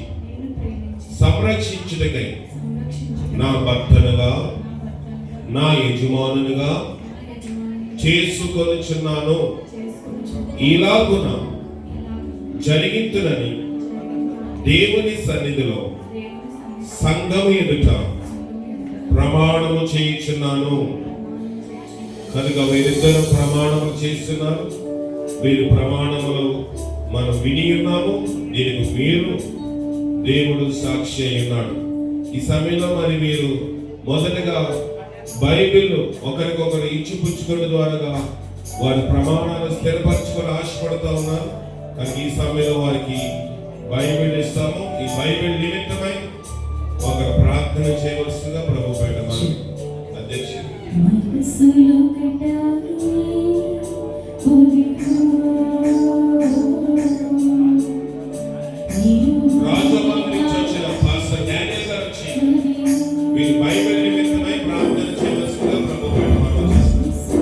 సంరక్షించుటకై నా భర్తనుగా నా యజమానునిగా చేసుకొనుచున్నాను. ఇలాగున జరిగించునని దేవుని సన్నిధిలో సంఘము ఎదుట ప్రమాణము చేయించున్నాను. కనుక వీరిద్దరు ప్రమాణము చేస్తున్నారు. వీరు ప్రమాణములు మనం విని ఉన్నాము. దీనికి మీరు దేవుడు సాక్షి అయి ఉన్నాడు. ఈ సమయంలో మరి మీరు మొదటగా బైబిల్ ఒకరికొకరు ఇచ్చిపుచ్చుకోవడం ద్వారా వారి ప్రమాణాలు స్థిరపరచుకొని ఆశపడుతూ ఉన్నారు. కానీ ఈ సమయంలో వారికి బైబిల్ ఇస్తాము. ఈ బైబిల్ నిమిత్తమై ఒకరు ప్రార్థన చేయవలసిందిగా ప్రభు పేట అధ్యక్షుడు రాజమండ్రి నుంచి వచ్చిన పాస్టర్ డానియల్ గారు వచ్చి వీరు బైబిల్ నిమిత్తమై ప్రార్థన చేయవలసిందిగా ప్రభు పేట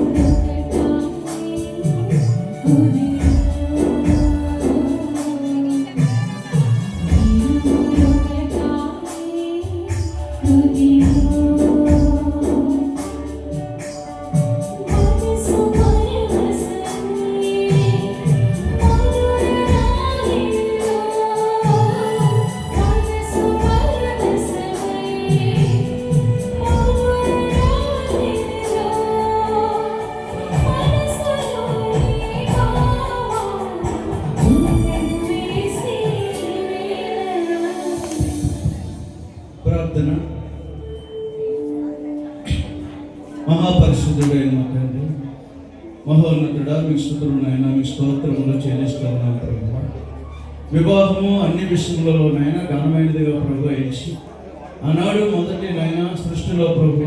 మహోన్నతుడా, మీ స్తుతులనైనా మీ స్తోత్రములు చెల్లిస్తూ ఉన్నాం ప్రభు. వివాహము అన్ని విషయములలోనైనా ఘనమైనదిగా ప్రభు ఇచ్చి ఆనాడు మొదటి నైనా సృష్టిలో ప్రభు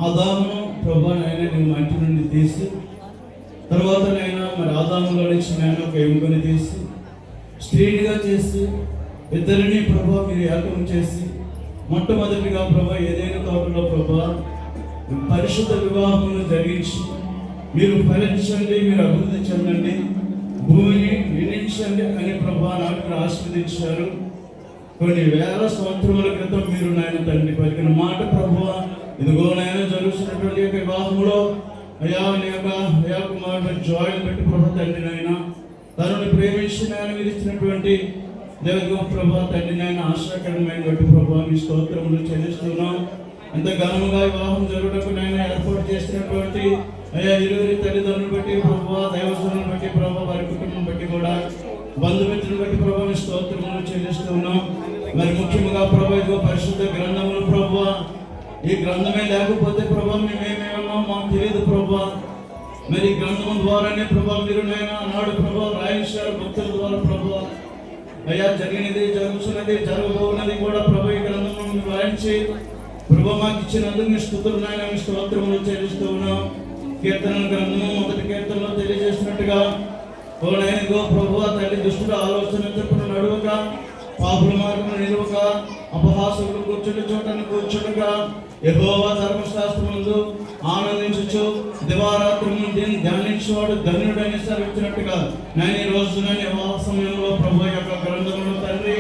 ఆదామును ప్రభు నైనా నువ్వు మంటి నుండి తీసి తర్వాత నైనా మరి ఆదాములో నుంచి నైనా ఒక ఎముకని తీసి స్త్రీగా చేసి ఇద్దరిని ప్రభు మీరు ఏకం చేసి మొట్టమొదటిగా ప్రభు ఏదైనా తోటలో ప్రభు పరిశుద్ధ వివాహమును జరిగించి మీరు ఫలించండి, మీరు అభివృద్ధి చెందండి, భూమిని నిందించండి అని ప్రభు నాకు మీరు ఆశీర్వదించారు. కొన్ని వేల సంవత్సరముల క్రితం మీరు నాయన తండ్రి పలికిన మాట ప్రభు ఇదిగో నాయన జరుగుతున్నటువంటి యొక్క వివాహంలో అయ్యా నీ యొక్క కుమారుడు జాయిన్ పెట్టి ప్రభు తండ్రి నాయన తనని ప్రేమించి నాయన మీరు ఇచ్చినటువంటి దేవగో ప్రభు తండ్రి నాయన ఆశ్చర్యకరమైన బట్టి ప్రభు మీ స్తోత్రములు చెల్లిస్తున్నాం. ఎంత ఘనముగా వివాహం జరుగుటకు నాయన ఏర్పాటు చేసినటువంటి అయ్యా ఇరువురి తల్లిదండ్రులను బట్టి ప్రభు, దైవజనులను బట్టి ప్రభు, వారి కుటుంబం బట్టి కూడా బంధుమిత్రులను బట్టి ప్రభు మీ స్తోత్రములు చెల్లిస్తూ ఉన్నాం. మరి ముఖ్యంగా ప్రభు ఇదిగో పరిశుద్ధ గ్రంథములు ప్రభు, ఈ గ్రంథమే లేకపోతే ప్రభు మేమేమేమో మాకు తెలియదు ప్రభు. మరి ఈ గ్రంథం ద్వారానే ప్రభు మీరు నైనా నాడు ప్రభు రాయించారు భక్తుల ద్వారా ప్రభు. అయ్యా జరిగినది, జరుగుతున్నది, జరగబోన్నది కూడా ప్రభు ఈ గ్రంథం రాయించి ప్రభు మాకు ఇచ్చినందుకు మీ స్తుతులు నాయన మీ స్తోత్రములు చెల్లిస్తూ ఉన్నాం. కీర్తనల గ్రంథము మొదటి కీర్తనలో తెలియజేసినట్టుగా ఓ నాయనగో ప్రభు తల్లి దుష్టుడు ఆలోచన చెప్పును నడువక, పాపుల మార్గము నిలువక, అపహాసకులు కూర్చుని చోటను కూర్చునగా యెహోవా ధర్మశాస్త్రముందు ఆనందించు దివారాత్రము దీన్ని ధ్యానించేవాడు ధన్యుడని సెలవిచ్చినట్టుగా నేను ఈ రోజు నేను వివాహ సమయంలో ప్రభు యొక్క గ్రంథంలో తండ్రి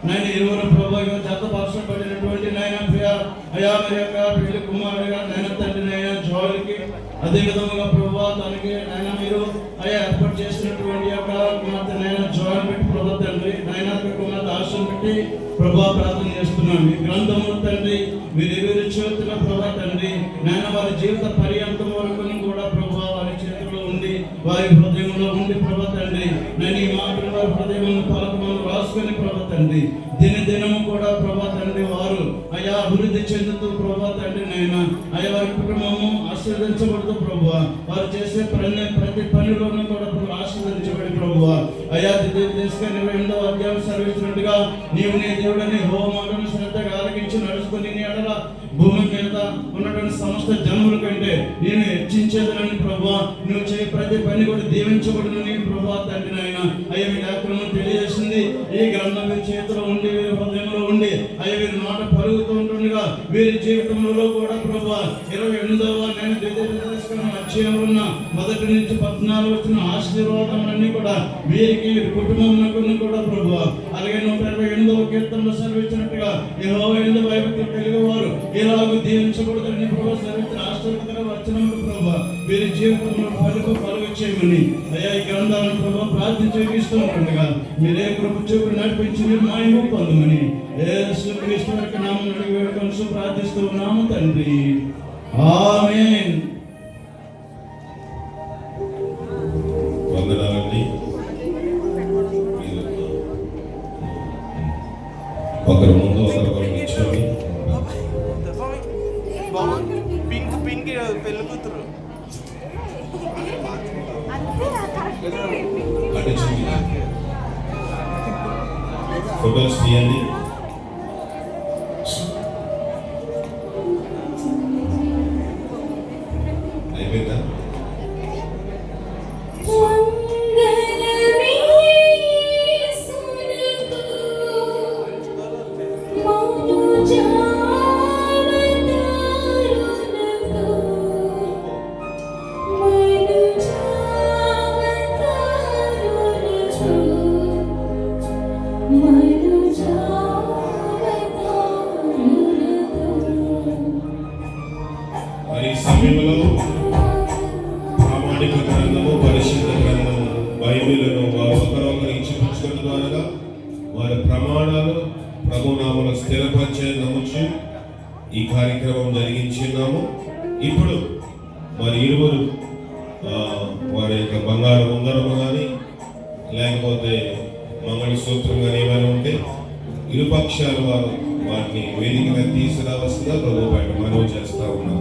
నేను ఇరువురు ప్రభు జతపరచబడినటువంటి నాయన ప్రియ అయా మరి యొక్క పెళ్లి కుమారుడిగా నాయన తండ్రి నాయన జోలికి అదే విధముగా ప్రభు తనకి నాయన మీరు అయ్యా ఏర్పాటు చేసినటువంటి యొక్క కుమార్తె నాయన జోయిన్ పెట్టి ప్రభు తండ్రి నాయన కుమార్తె ఆశను పెట్టి ప్రభు ప్రార్థన చేస్తున్నాం. ఈ గ్రంథము తండ్రి మీరు ఇరువురి చేతుల ప్రభు తండ్రి నాయన వారి జీవిత పర్యంతం వరకు కూడా ప్రభు వారి చేతుల్లో ఉండి వారి హృదయంలో ఉండి ప్రభు తండ్రి నేను ఈ మాటలు వారి హృదయంలో పలకములు రాసుకొని ప్రభు తండ్రి దినము కూడా ప్రభు తండ్రి వారు అయా అభివృద్ధి చెందుతూ ప్రభు తండ్రి నాయన అయా వారి కుటుంబము ఆశీర్వదించబడుతూ ప్రభు వారు చేసే ప్రతి పనిలోనూ కూడా ఆశీర్వదించబడి ప్రభు అయా తీసుకొని 28వ అధ్యాయం సెలవిచ్చినట్టుగా నీవు నీ దేవుడని హోమాలను శ్రద్ధగా ఆలకించి నడుచుకుని నీ ఎడల భూమి మీద ఉన్నటువంటి సమస్త జనముల కంటే నేను హెచ్చించేదనని ప్రభు నువ్వు చేయ ప్రతి పని కూడా దీవించబడునని ప్రభు తండ్రి నాయన అయ్యా మీ లేఖనం తెలియజేసింది. ఈ గ్రంథం వీరి చేతిలో ఉండి వీరి హృదయంలో ఉండి అయ్యా వీరి మాట పరుగుతూ ఉంటుండగా వీరి జీవితంలో కూడా ప్రభు 28వ నేను అధ్యాయంలో ఉన్న 1 నుంచి 14 వచ్చిన ఆశీర్వాదములన్నీ కూడా వీరికి వీరి కుటుంబమునకు కూడా ప్రభు అలాగే 128వ కీర్తనలో సెలవిచ్చినట్టుగా యెహోవా యందు భయభక్తులు కలిగేవారు ఇలాగ దీవించబడుతుందని ప్రభు సెలవిచ్చిన ఆశ్చర్యకర వచనములు ప్రభు వీరి జీవితంలో కలుగు చేయమని అయ్యా ఈ గ్రంథాలను ప్రభు ప్రార్థించేస్తూ ఉంటుండగా మీరే కృప చూపు నడిపించి మీరు మాయము పొందమని యేసు క్రీస్తు యొక్క నామమున అడిగి వేడుకొనుచు ప్రార్థిస్తూ ఉన్నాము తండ్రి, ఆమేన్. వందనాలండి. ఒకరు ముందు ఒకరు నిల్చోండి. పింక్ పెళ్లి కూతురు ఫోటోస్ తీయండి. అయిపోయిందా? మరి సమయంలో ప్రామాణిక గ్రంథము, పరిశుద్ధ గ్రంథము, బైబిల్ను ఒకరొకరు ఇచ్చిపుచ్చుకున్న ద్వారా వారి ప్రమాణాలు ప్రభునామములో స్థిరపరిచే నమ్ముచు ఈ కార్యక్రమం జరిగించున్నాము. ఇప్పుడు మరి ఇరువురు వారి యొక్క బంగారు ఉంగరము కానీ లేకపోతే మంగళసూత్రం కానీ ఏమైనా ఉంటే ఇరుపక్షాల వారు వాటిని వేదికగా తీసుకురావాల్సిందిగా ప్రభు బయట మనవి చేస్తా ఉన్నాం.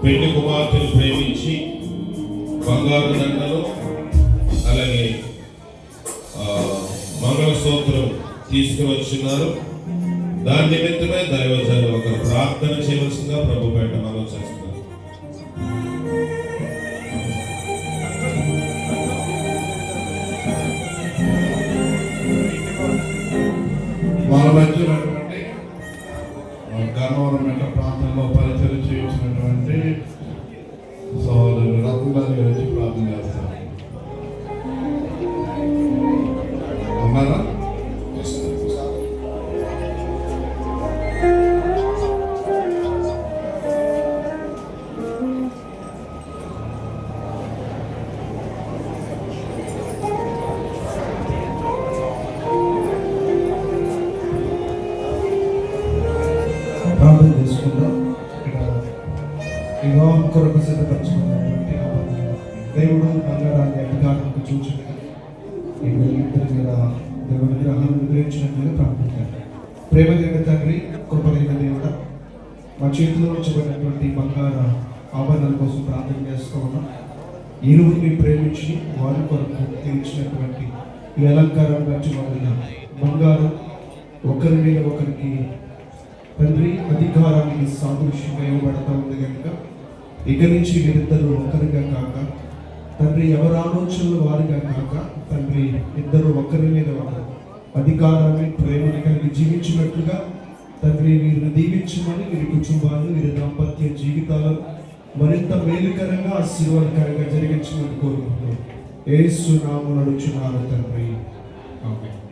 పెళ్లి కుమార్తెను ప్రేమించి బంగారు దండలు అలాగే మంగళసూత్రం తీసుకుని వచ్చినారు. దాని నిమిత్తమే దైవజనులు ఒక ప్రార్థన చేయవలసిందిగా ప్రభు పేట మనం చేస్తున్నారు. వాళ్ళ మధ్య గన్నవరం వెంట ప్రాంతంలో పరిచయం చేయించినటువంటి సోదరుడు రత్నదారి గురించి ప్రార్థన చేస్తారు. ఉన్నారా? ప్రార్థన చేసుకుందాం. ఇక్కడ వివాహం కొరకు సిద్ధపరచుకున్నటువంటి దేవుడు బంగారాన్ని అధికారులకు చూచుగా ఇద్దరి మీద దేవుని గ్రహాన్ని విగ్రహించినట్లుగా ప్రార్థించారు. ప్రేమ దేవుడ తండ్రి, కృపగలిగిన దేవుడ, మా చేతిలో ఉంచబడినటువంటి బంగార ఆభరణాల కోసం ప్రార్థన చేస్తూ ఉన్నాం. ఇరువురిని ప్రేమించి వారి కొరకు తీర్చినటువంటి ఈ అలంకారాన్ని బట్టి వాళ్ళ బంగారం ఒకరి మీద ఒకరికి తండ్రి అధికారానికి సాదృశ్యంగా ఇవ్వబడతా ఉంది కనుక ఇక నుంచి వీరిద్దరూ ఒకరిగా కాక తండ్రి ఎవరి ఆలోచనలు వారిగా కాక తండ్రి ఇద్దరు ఒకరి మీద ఒకరు అధికారాన్ని ప్రేమని కలిగి జీవించినట్లుగా తండ్రి వీరిని దీవించమని వీరి కుటుంబాన్ని వీరి దాంపత్య జీవితాలను మరింత మేలుకరంగా ఆశీర్వాదకరంగా జరిగించమని కోరుకుంటున్నాం. యేసు నామమున అడుగుచున్నాను తండ్రి.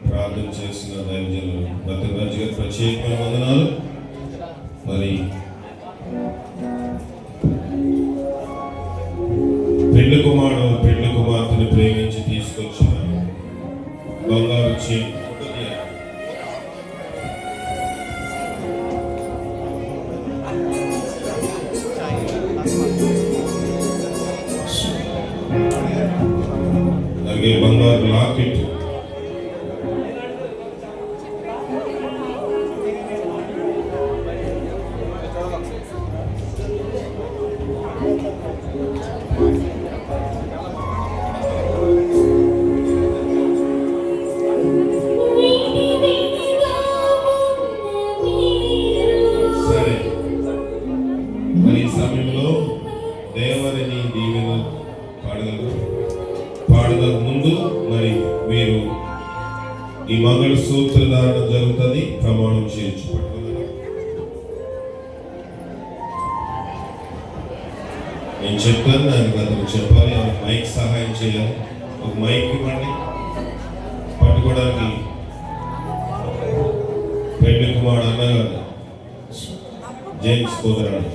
ప్రార్థన చేసిన దైవజనులు భద్రరాజు గారి ప్రత్యేకమైన వందనాలు. మరి పెళ్లి కుమారుడు పెళ్లి కుమార్తెను ప్రేమించి తీసుకొచ్చిన బంగారు చైన్ అలాగే బంగారు లాకెట్ ముందు మరి మీరు ఈ మంగళ సూత్ర ధారణ జరుగుతుంది. ప్రమాణం చేయొచ్చు. నేను చెప్తాను, ఆయనకు అతను చెప్పాలి. మైక్ సహాయం చేయాలి. ఒక మైక్ ఇవ్వండి. పట్టుకోవడానికి పెళ్లి కుమారుడు అన్నగారు జేమ్స్ కుదరాడు.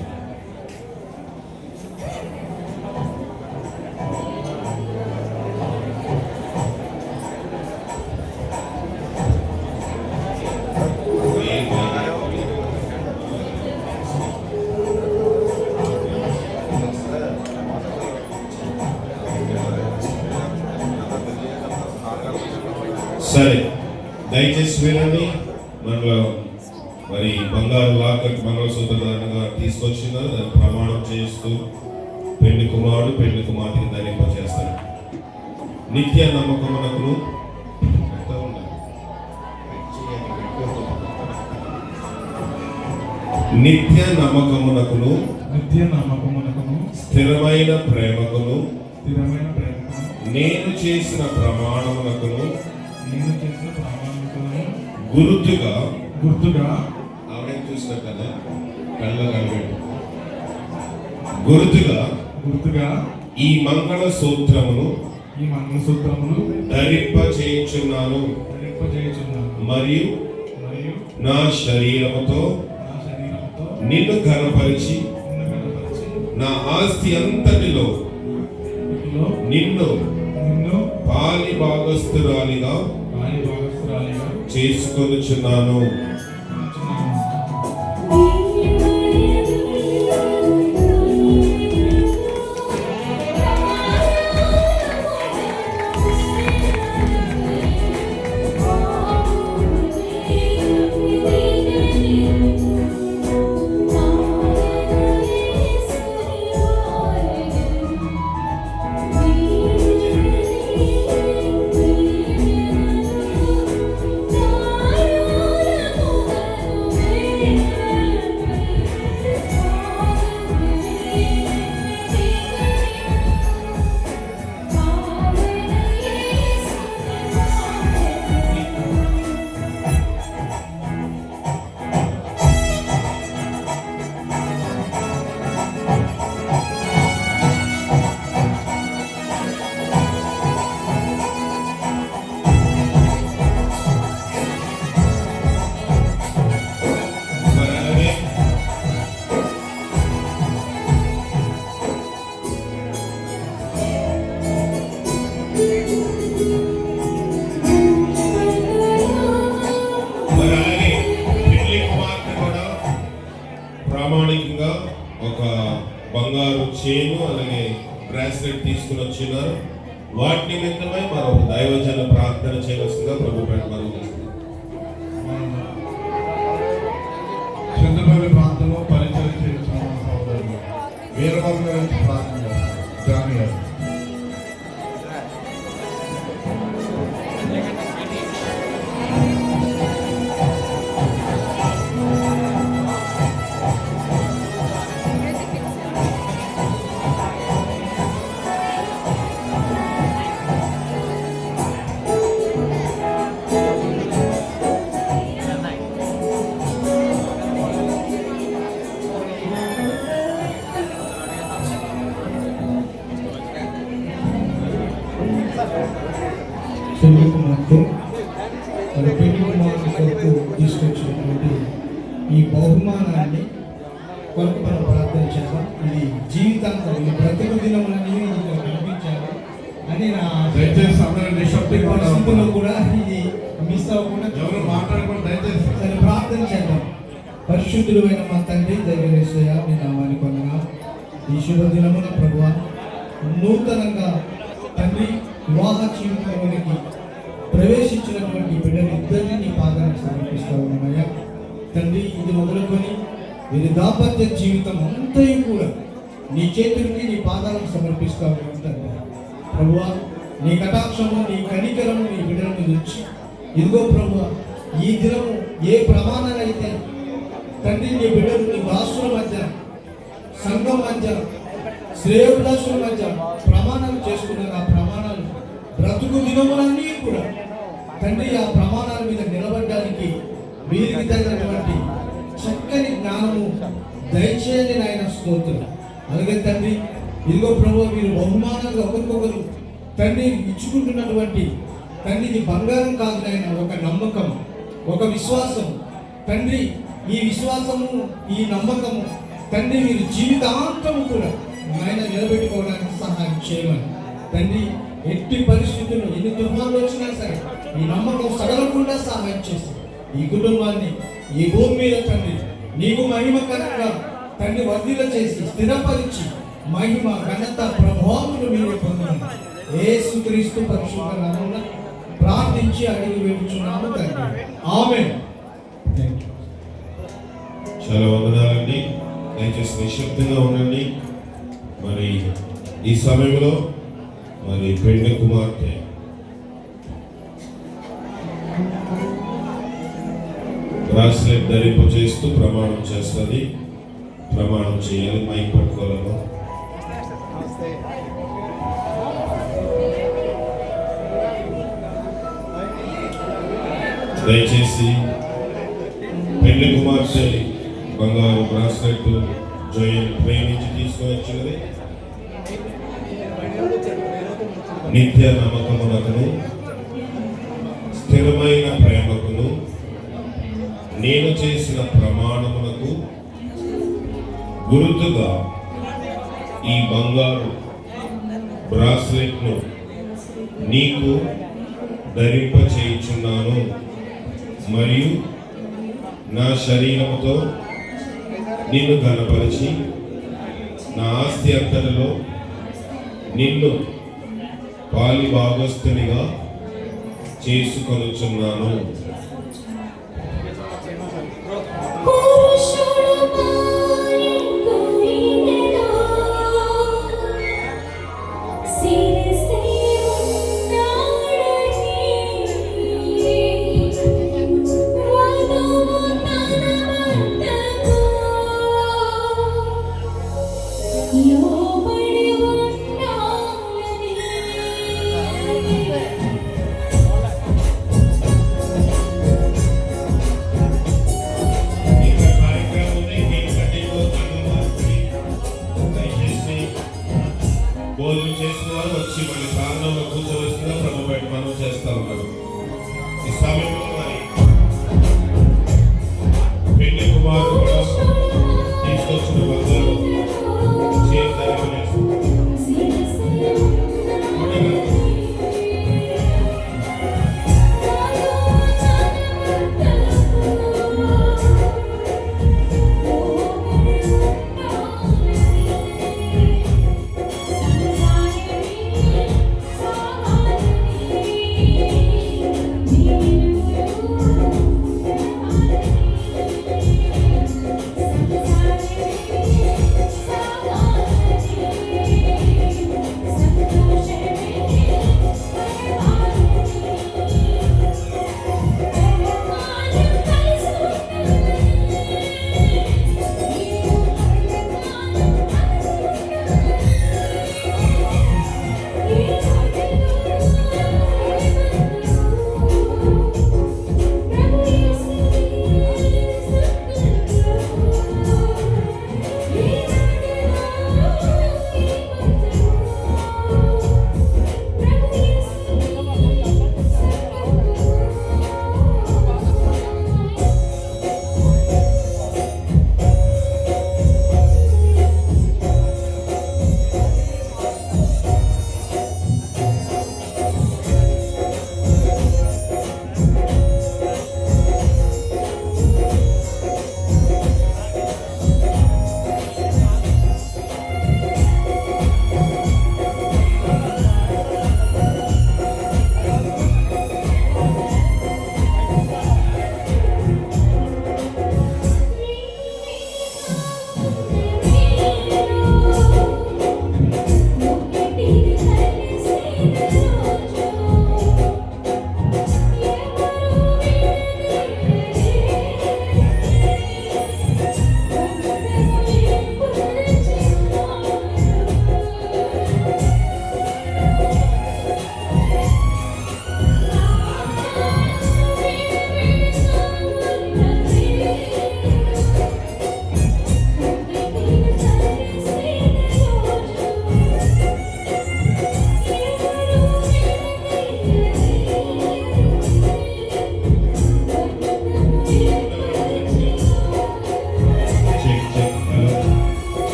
సరే, దయచేసి వినండి. మనలో మరి బంగారు లాకెట్ మంగళసూత్రధారణగా తీసుకొచ్చినారు. దాన్ని ప్రమాణం చేస్తూ పెళ్లి కుమారుడు పెళ్లి కుమార్తెకి ధరింపచేస్తారు. నిత్య నమ్మకమునకును నిత్య నమ్మకమునకును స్థిరమైన ప్రేమకును నేను చేసిన ప్రమాణమునకును గుర్తుగా ఆవిడ చూసినట్టు కళ్ళ కలబెట్టు గుర్తుగా ఈ మంగళ సూత్రమును ధరింప చేయించున్నాను మరియు నా శరీరముతో నిన్ను ఘనపరిచి నా ఆస్తి అంతటిలో నిన్ను పాలి భాగస్థురాలిగా చేసుకొనుచున్నాను. బంగారు చైను అలాగే బ్రాస్లెట్ తీసుకుని వచ్చినారు. వాటి నిమిత్తమై మరొక దైవజన ప్రార్థన చేయవలసిందిగా ప్రభు పేట మనం చేస్తున్నాం. చింతపల్లి ప్రాంతంలో పరిచయం చేస్తున్న సహోదరులు వీరబాబు గారి నుంచి ప్రార్థన చేస్తారు. జాన్ గారు. పెళ్లి కుమార్తె మరి పెళ్లి కుమార్తె కొరకు తీసుకొచ్చినటువంటి ఈ బహుమానాన్ని కొరకు మనం ప్రార్థన చేద్దాం. ఇది జీవితాంతం ఇది ప్రతిదినములని కనిపించాలి అని నా దయచేసి అందరూ నిశ్శబ్దంగా పరిస్థితుల్లో కూడా ఇది మిస్ అవ్వకుండా ఎవరు మాట్లాడకుండా దయచేసి సరే ప్రార్థన చేద్దాం. పరిశుద్ధుడు అయిన మా తండ్రి దగ్గరేసయ్య మీ నామాన్ని కొనగా ఈ శుభదినమున ప్రభువా నూతనంగా తండ్రి వివాహ జీవితంలోనికి ప్రవేశించినటువంటి బిడ్డలిద్దరినీ నీ పాదానికి సమర్పిస్తా ఉన్నామయ్యా తండ్రి. ఇది మొదలుకొని వీరి దాంపత్య జీవితం అంతయు కూడా నీ చేతులకి నీ పాదాలకు సమర్పిస్తా ఉన్నాం తండ్రి. ప్రభువా నీ కటాక్షము నీ కనికరము నీ బిడ్డల మీద ఉంచి ఇదిగో ప్రభువా ఈ దినము ఏ ప్రమాణాలు అయితే తండ్రి నీ బిడ్డలు నీ దాసుల మధ్య సంఘం మధ్య శ్రేయోభిలాషుల మధ్య ప్రమాణాలు చేసుకున్నారు. ఆ ప్రమాణాలు బ్రతుకు దినములన్నీ కూడా తండ్రి ఆ ప్రమాణాల మీద నిలబడడానికి వీరికి తగినటువంటి చక్కని జ్ఞానము దయచేయండి నాయన స్తోత్రం. అలాగే తండ్రి ఇదిగో ప్రభు మీరు బహుమానంగా ఒకరికొకరు తండ్రి ఇచ్చుకుంటున్నటువంటి తండ్రి ఇది బంగారం కాదు నాయన, ఒక నమ్మకం, ఒక విశ్వాసం తండ్రి. ఈ విశ్వాసము ఈ నమ్మకము తండ్రి మీరు జీవితాంతము కూడా ఆయన నిలబెట్టుకోవడానికి సహాయం చేయమని తండ్రి. ఎట్టి పరిస్థితుల్లో ఎన్ని తుఫాన్లు వచ్చినా సరే ఈ నమ్మకం సడలకుండా సహాయం చేసి ఈ కుటుంబాన్ని ఈ భూమి మీద తండ్రి నీకు మహిమకరంగా తండ్రి వర్ధిల్ల చేసి స్థిరపరిచి మహిమ ఘనత ప్రభావములు మీరు పొందమని యేసుక్రీస్తు పరిశుద్ధ నామమున ప్రార్థించి అడిగి వేడుచున్నాము తండ్రి. ఆమేన్. చాలా వందనాలండి. దయచేసి నిశ్శబ్దంగా ఉండండి. మరి ఈ సమయంలో మరి పెళ్లి కుమార్తె బ్రాస్లెట్ ధరింప చేస్తూ ప్రమాణం చేస్తుంది. ప్రమాణం చేయాలి. మైక్ పట్టుకోవాలను. దయచేసి పెళ్లి కుమార్తె బంగారు బ్రాస్లెట్ జోయల్ ప్రేమించి తీసుకొని వచ్చినది. నిత్య నమ్మకమునకును స్థిరమైన ప్రేమకును నేను చేసిన ప్రమాణమునకు గుర్తుగా ఈ బంగారు బ్రాస్లెట్ను నీకు ధరింప చేయుచున్నాను మరియు నా శరీరముతో నిన్ను ఘనపరిచి నా ఆస్తి అంతటిలో నిన్ను పాలి భాగస్థునిగా చేసుకొనుచున్నాను. భోజనం చేసిన వారు వచ్చి మళ్ళీ ప్రాంతంలో కూర్చోవలసిందిగా ప్రభు బయట మనం చేస్తా ఉన్నారు. ఈ సమయంలో మరి పెళ్లి కుమారుడు కూడా తీసుకొచ్చిన బంగారు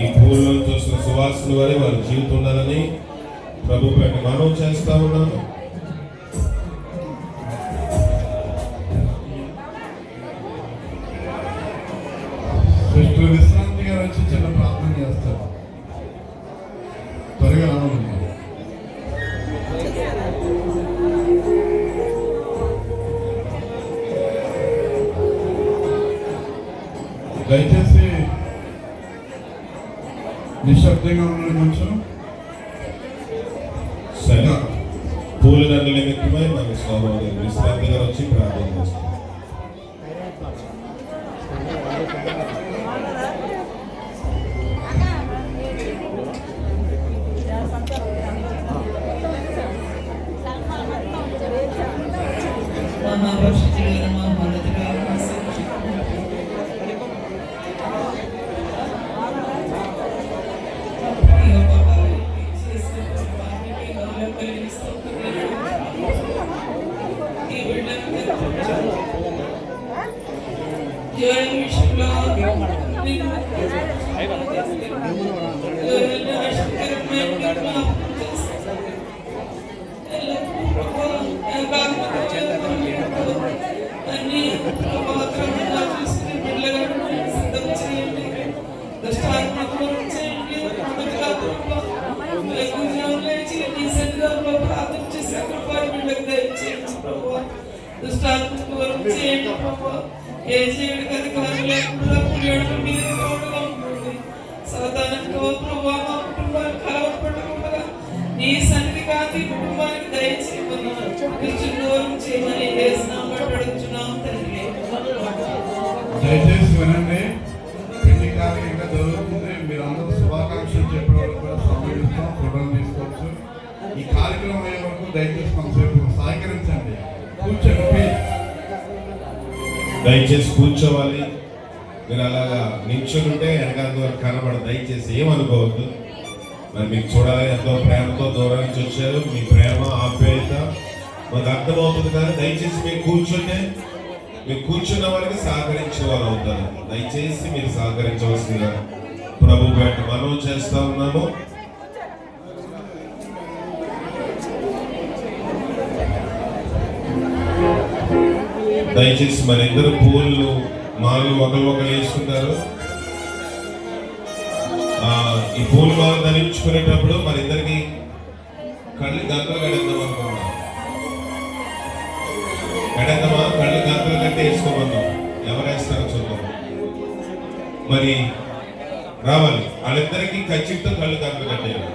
ఈ పూల్లో చూసిన సువాసన వరే వారి జీవితం ఉండాలని ప్రభు పేట మనవి చేస్తా ఉన్నాను. సిస్టర్ విశ్రాంతి గారు వచ్చి చిన్న ప్రార్థన చేస్తారు. త్వరగా రావాలి. దయచేసి నిశ్శబ్దంగా ఉండండి కొంచెం. సరే, పూలదండ నిమిత్తమై మన సహోదరు విశ్రాంతి గారు వచ్చి ప్రార్థన చేస్తారు. మహాపరిశుద్ధుడైన మా మహోన్నతుడైన మా నీ సన్నిధి కాంతి కుటుంబానికి దయచేయమని దూరం చేయమని వేసినాం తండ్రి. దయచేసి వినండి. పెళ్లి కార్యం ఇంకా జరుగుతుంది. మీరు అందరూ శుభాకాంక్షలు చెప్పేవాళ్ళు కూడా సమయం ఇస్తాం, ఫోటోలు తీసుకోవచ్చు. ఈ కార్యక్రమం అయ్యే వరకు దయచేసి కొంతసేపు సహకరించండి. కూర్చోండి. దయచేసి కూర్చోవాలి. మీరు అలాగా నిల్చుంటే వెనకాల ద్వారా కనబడదు. దయచేసి ఏమనుకోవద్దు. మరి మీకు చూడాలి, ఎంతో ప్రేమతో దూరం నుంచి వచ్చారు. మీ ప్రేమ ఆప్యాయత మాకు అర్థమవుతుంది. కానీ దయచేసి మీరు కూర్చుంటే మీరు కూర్చున్న వారికి సహకరించే వారు అవుతారు. దయచేసి మీరు సహకరించవలసిందిగా ప్రభు పేట మనవి చేస్తా ఉన్నాము. దయచేసి మన ఇద్దరు పువ్వులు మాలు ఒకరు వేసుకుంటారు. ఈ పూలు మాలు ధరించుకునేటప్పుడు మన ఇద్దరికి కళ్ళు గంటలు కడేద్దాం అనుకున్నాం. కడేద్దామా? కళ్ళు గంటలు కట్టి వేసుకోమన్నాం. ఎవరు వేస్తారో చూద్దాం. మరి రావాలి. వాళ్ళిద్దరికి ఖచ్చితంగా కళ్ళు గంటలు కట్టేయాలి.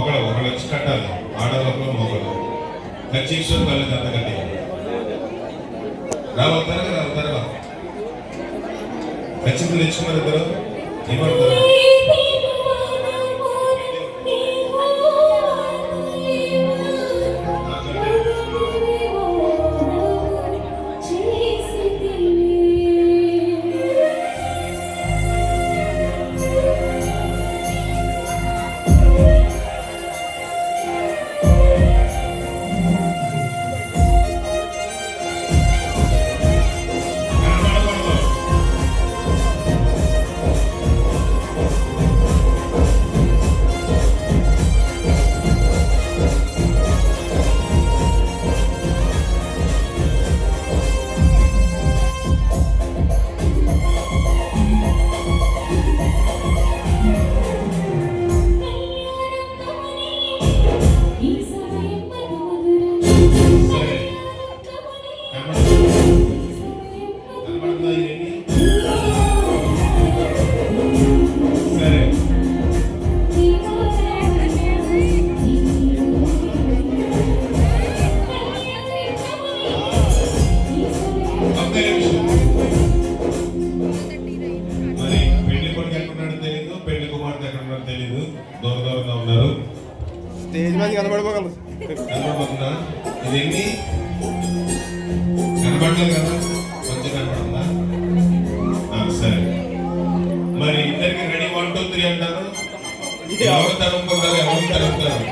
ఒకళ్ళు వచ్చి కట్టాలి. ఆడవాళ్ళు మొగలు ఖచ్చితంగా కళ్ళు గంట కట్టేయాలి. రావాలి, త్వరగా ఖచ్చితంగా తెచ్చుకున్నారు ఇద్దరు. ఏమంటారు? స్టేజ్ మీద కనబడిపోగలరు. ఇదేంటి కనబడలేదు కదా? కొంచెం కనబడుతుందా? సరే, మరి ఇద్దరికి రెడీ 1 2 3 అంటారు. ఎవరు తరుముకుంటారు, ఎవరు తరుముతారు?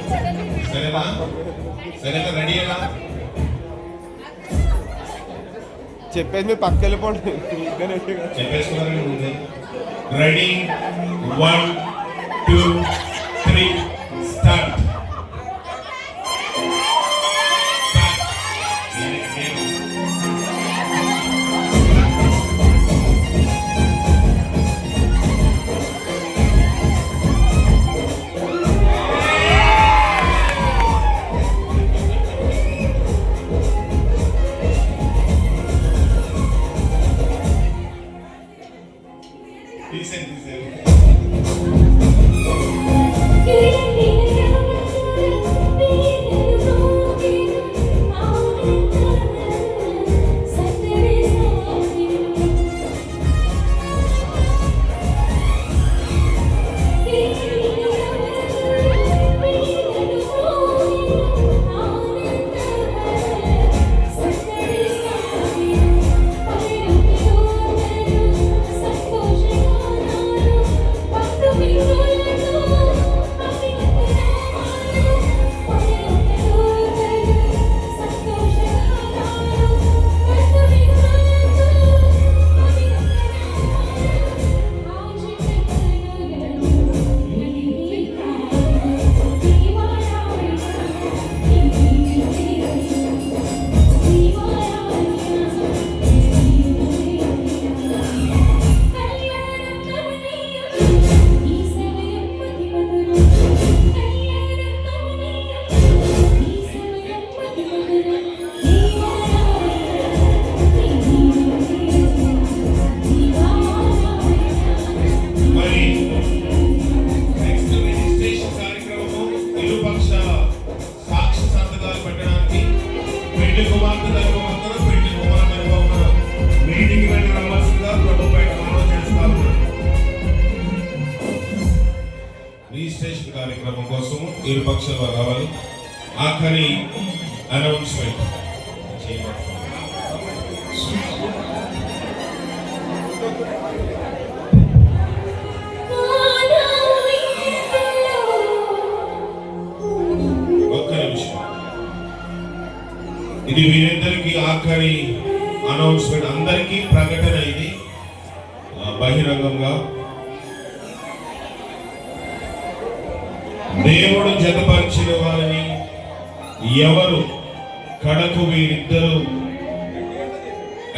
సరేనా? సరేనా? రెడీ ఎలా చెప్పేసి మీరు పక్క వెళ్ళిపోండి. చెప్పేసుకున్నారండి ముందే. Ready 1 2 3 start. రిజిస్ట్రేషన్ కార్యక్రమం కోసం ఇరు పక్షాలు రావాలి. ఆఖరి అనౌన్స్మెంట్ ఒక్క నిమిషం. ఇది వీరిద్దరికి ఆఖరి అనౌన్స్మెంట్, అందరికీ ప్రకటన. ఇది బహిరంగంగా దేవుడు జతపరిచిన వారిని ఎవరు కడకు వీరిద్దరూ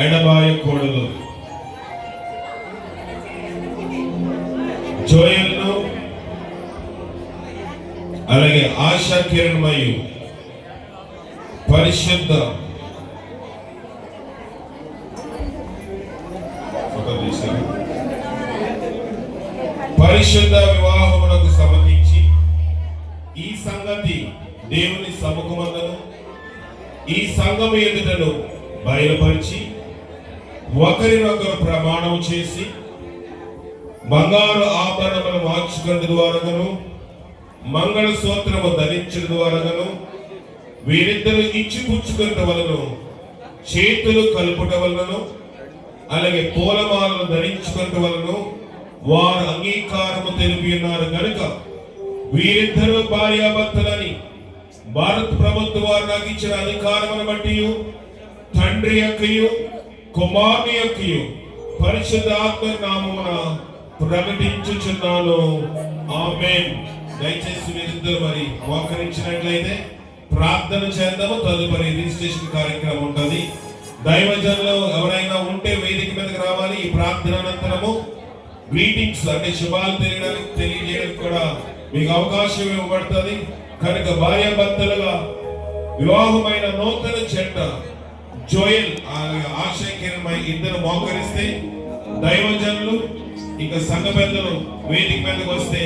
ఎడబాయకూడదు. జోయల్ను అలాగే ఆశా కిరణ్మయు పరిశుద్ధ వివాహమునకు సంబంధించి ఈ సంగతి దేవుని సముఖమందును ఈ సంఘము ఎదుటను బయలుపరిచి ఒకరినొకరు ప్రమాణం చేసి బంగారు ఆభరణములు మార్చుకున్న ద్వారాను మంగళ సూత్రము ధరించడం ద్వారాను వీరిద్దరూ ఇచ్చిపుచ్చుకున్న వలన చేతులు కలుపుట వలన అలాగే పూలమాలను ధరించుకున్న వలన వారు అంగీకారము తెలిపి ఉన్నారు కనుక వీరిద్దరూ భార్యాభర్తలని భారత ప్రభుత్వం వారు నాకు ఇచ్చిన అధికారమును బట్టి తండ్రి యొక్కయు కుమారుని యొక్కయు పరిశుద్ధ ఆత్మ నామమున ప్రకటించుచున్నాను. ఆమేన్. దయచేసి మీరిద్దరు మరి మోకరించినట్లయితే ప్రార్థన చేద్దాము. తదుపరి రిజిస్ట్రేషన్ కార్యక్రమం ఉంటుంది. దైవజనులు ఎవరైనా ఉంటే వేదిక మీదకి రావాలి. ఈ ప్రార్థన అనంతరము గ్రీటింగ్స్ అంటే శుభాలు తెలియజేయడానికి కూడా మీకు అవకాశం ఇవ్వబడుతుంది. కనుక భార్యాభర్తలుగా వివాహమైన నూతన జంట జోయల్ ఆశా కిరణ్మై ఇద్దరు మోకరిస్తే దైవజనులు ఇక సంఘ పెద్దలు వేదిక మీదకి వస్తే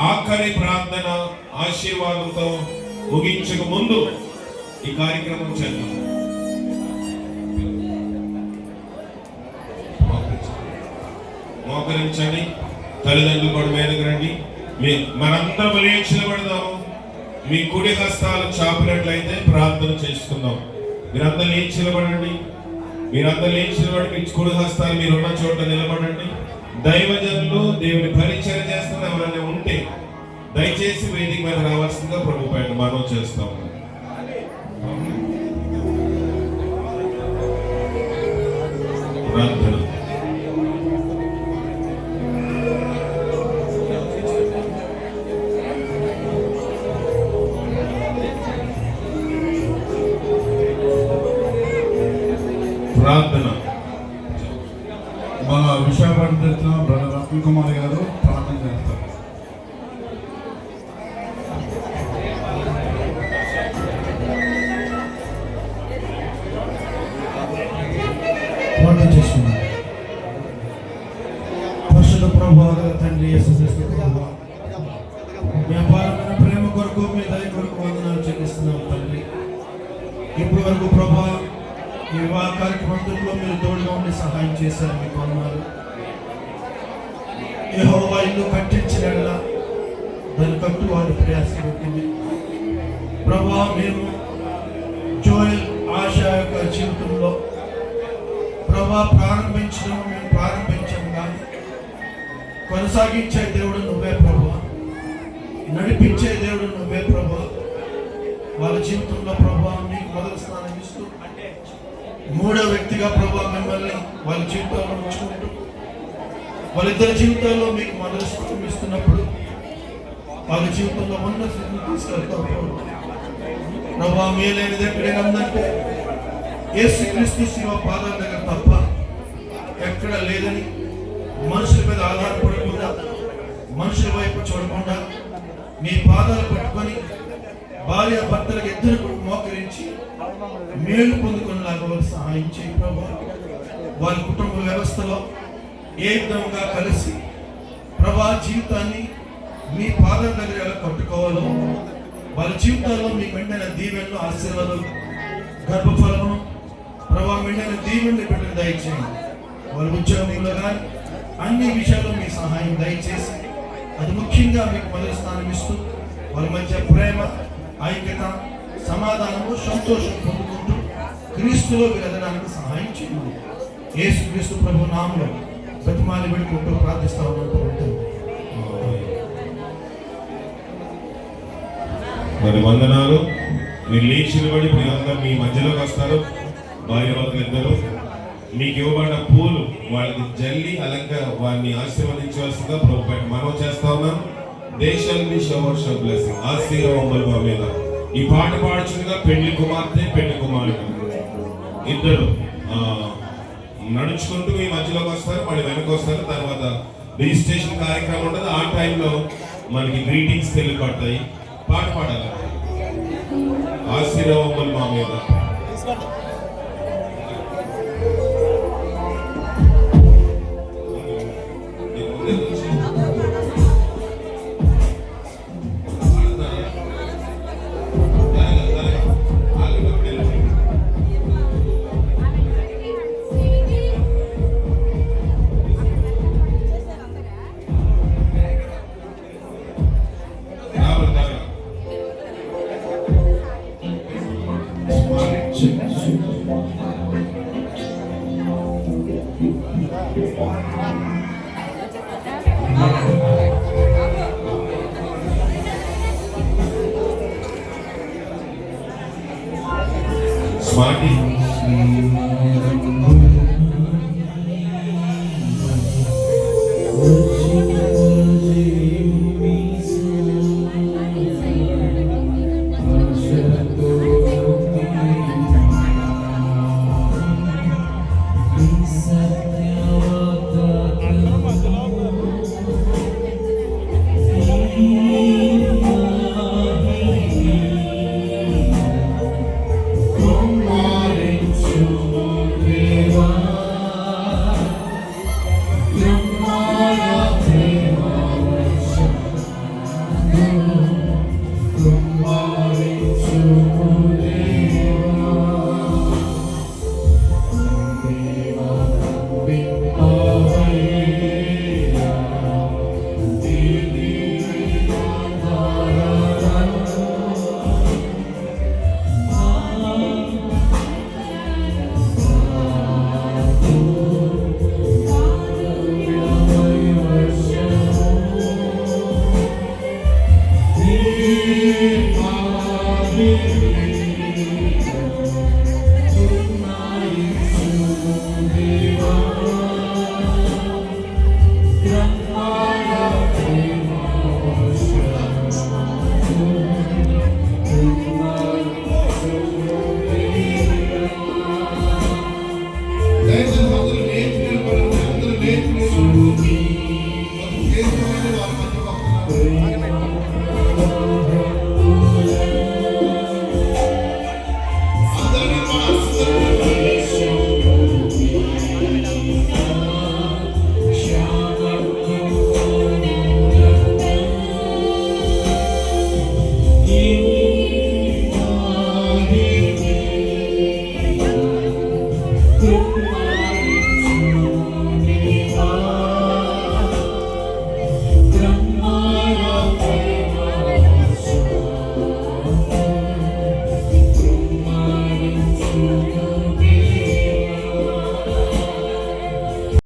ఆఖరి ప్రార్థన ఆశీర్వాదంతో ముగించక ముందు ఈ కార్యక్రమం చేద్దాం. మోకరించండి. తల్లిదండ్రులు కూడా మీదకి రండి. మనందరం లేచినబడదాము. మీ కుడి హస్తాలు చాపినట్లయితే ప్రార్థన చేసుకుందాం. మీరందరూ లేచి నిలబడండి. మీరందరూ లేచి నిలబడి మీ కుడి హస్తాలు మీరున్న చోట నిలబడండి. దైవజనులు దేవుని పరిచయం చేస్తున్న ఎవరైనా ఉంటే దయచేసి వేదిక మీద రావాల్సిందిగా ప్రభు పైన మనం చేస్తాం. ప్రార్థన. తెచ్చిన బ్రదర్ రత్న కుమార్ గారు ప్రార్థన చేస్తారు. ప్రార్థన చేస్తున్నాం. పరిశుద్ధ ప్రభువా తండ్రి యేసుక్రీస్తు ప్రభువా, మీ అపారమైన ప్రేమ కొరకు మీ దయ కొరకు వందనాలు చెల్లిస్తున్నాం తండ్రి. ఇప్పటి వరకు ప్రభా ఈ వివాహ కార్యక్రమంలో మీరు తోడుగా ఉండి సహాయం చేశారు, మీకు వందనాలు. యెహోవా ఇల్లు కట్టించినట్లా దాని కట్టు వారు ప్రయాసపడుతుంది ప్రభా. మేము జోయల్ ఆశ యొక్క జీవితంలో ప్రభా ప్రారంభించడం మేము ప్రారంభించాము, కానీ కొనసాగించే దేవుడు నువ్వే ప్రభా, నడిపించే దేవుడు నువ్వే ప్రభా. వాళ్ళ జీవితంలో ప్రభా మీకు మొదటి స్థానం ఇస్తూ మూడో వ్యక్తిగా ప్రభా మిమ్మల్ని వాళ్ళ జీవితాల్లో ఉంచుకుంటూ వాళ్ళిద్దరి జీవితాల్లో మీకు మొదటి స్థానం ఇస్తున్నప్పుడు వాళ్ళ జీవితంలో ఉన్న స్థితిని తీసుకెళ్తావు ప్రభా. మేలైనది ఎక్కడేనందంటే యేసుక్రీస్తు శివ పాదాల దగ్గర తప్ప ఎక్కడ లేదని, మనుషుల మీద ఆధారపడకుండా మనుషుల వైపు చూడకుండా మీ పాదాలు పట్టుకొని భార్య భర్తలకు ఇద్దరు మోకరించి మేలు పొందుకునేలాగా వారు సహాయం చేయి ప్రభా. వారి కుటుంబ వ్యవస్థలో ఏ విధంగా కలిసి ప్రభా జీవితాన్ని మీ పాదాల దగ్గర ఎలా కట్టుకోవాలో, వాళ్ళ జీవితాల్లో మీ మెండైన దీవెనలు ఆశీర్వాదాలు గర్భఫలము ప్రభా మెండైన దీవెనలు పెట్టిన దయచేయండి. వాళ్ళ ఉద్యోగంలో కానీ అన్ని విషయాల్లో మీ సహాయం దయచేసి అది ముఖ్యంగా మీకు మొదటి స్థానం ఇస్తూ వాళ్ళ మధ్య ప్రేమ, ఐక్యత, సమాధానము, సంతోషం పొందుకుంటూ క్రీస్తులో ఎదగడానికి సహాయం చేయండి. యేసుక్రీస్తు ప్రభు నామములో ప్రతిమాలు పెట్టుకుంటూ ప్రార్థిస్తా ఉన్నాను. మరి వందనాలు. మీరు లేచి నిలబడి ప్రియంగా మీ మధ్యలోకి వస్తారు. భార్య భర్తలు ఇద్దరు మీకు ఇవ్వబడిన పూలు వాళ్ళకి జల్లి అలంగా వారిని ఆశీర్వదించవలసిందిగా ప్రభుపేట మనం చేస్తా ఉన్నాం. దేశాన్ని షవర్ష బ్లెస్సింగ్ ఆశీర్వాదములు మా మీద. ఈ పాట పాడుచుగా పెళ్లి కుమార్తె పెళ్లి కుమారుడు ఇద్దరు నడుచుకుంటూ మీ మధ్యలోకి వస్తారు, మళ్ళీ వెనక్కి వస్తారు. తర్వాత రిజిస్ట్రేషన్ కార్యక్రమం ఉంటుంది. ఆ టైంలో మనకి గ్రీటింగ్స్ తెలియపడతాయి. పాట పాడాలి. ఆశీర్వాదములు మా మీద. Smarty. Your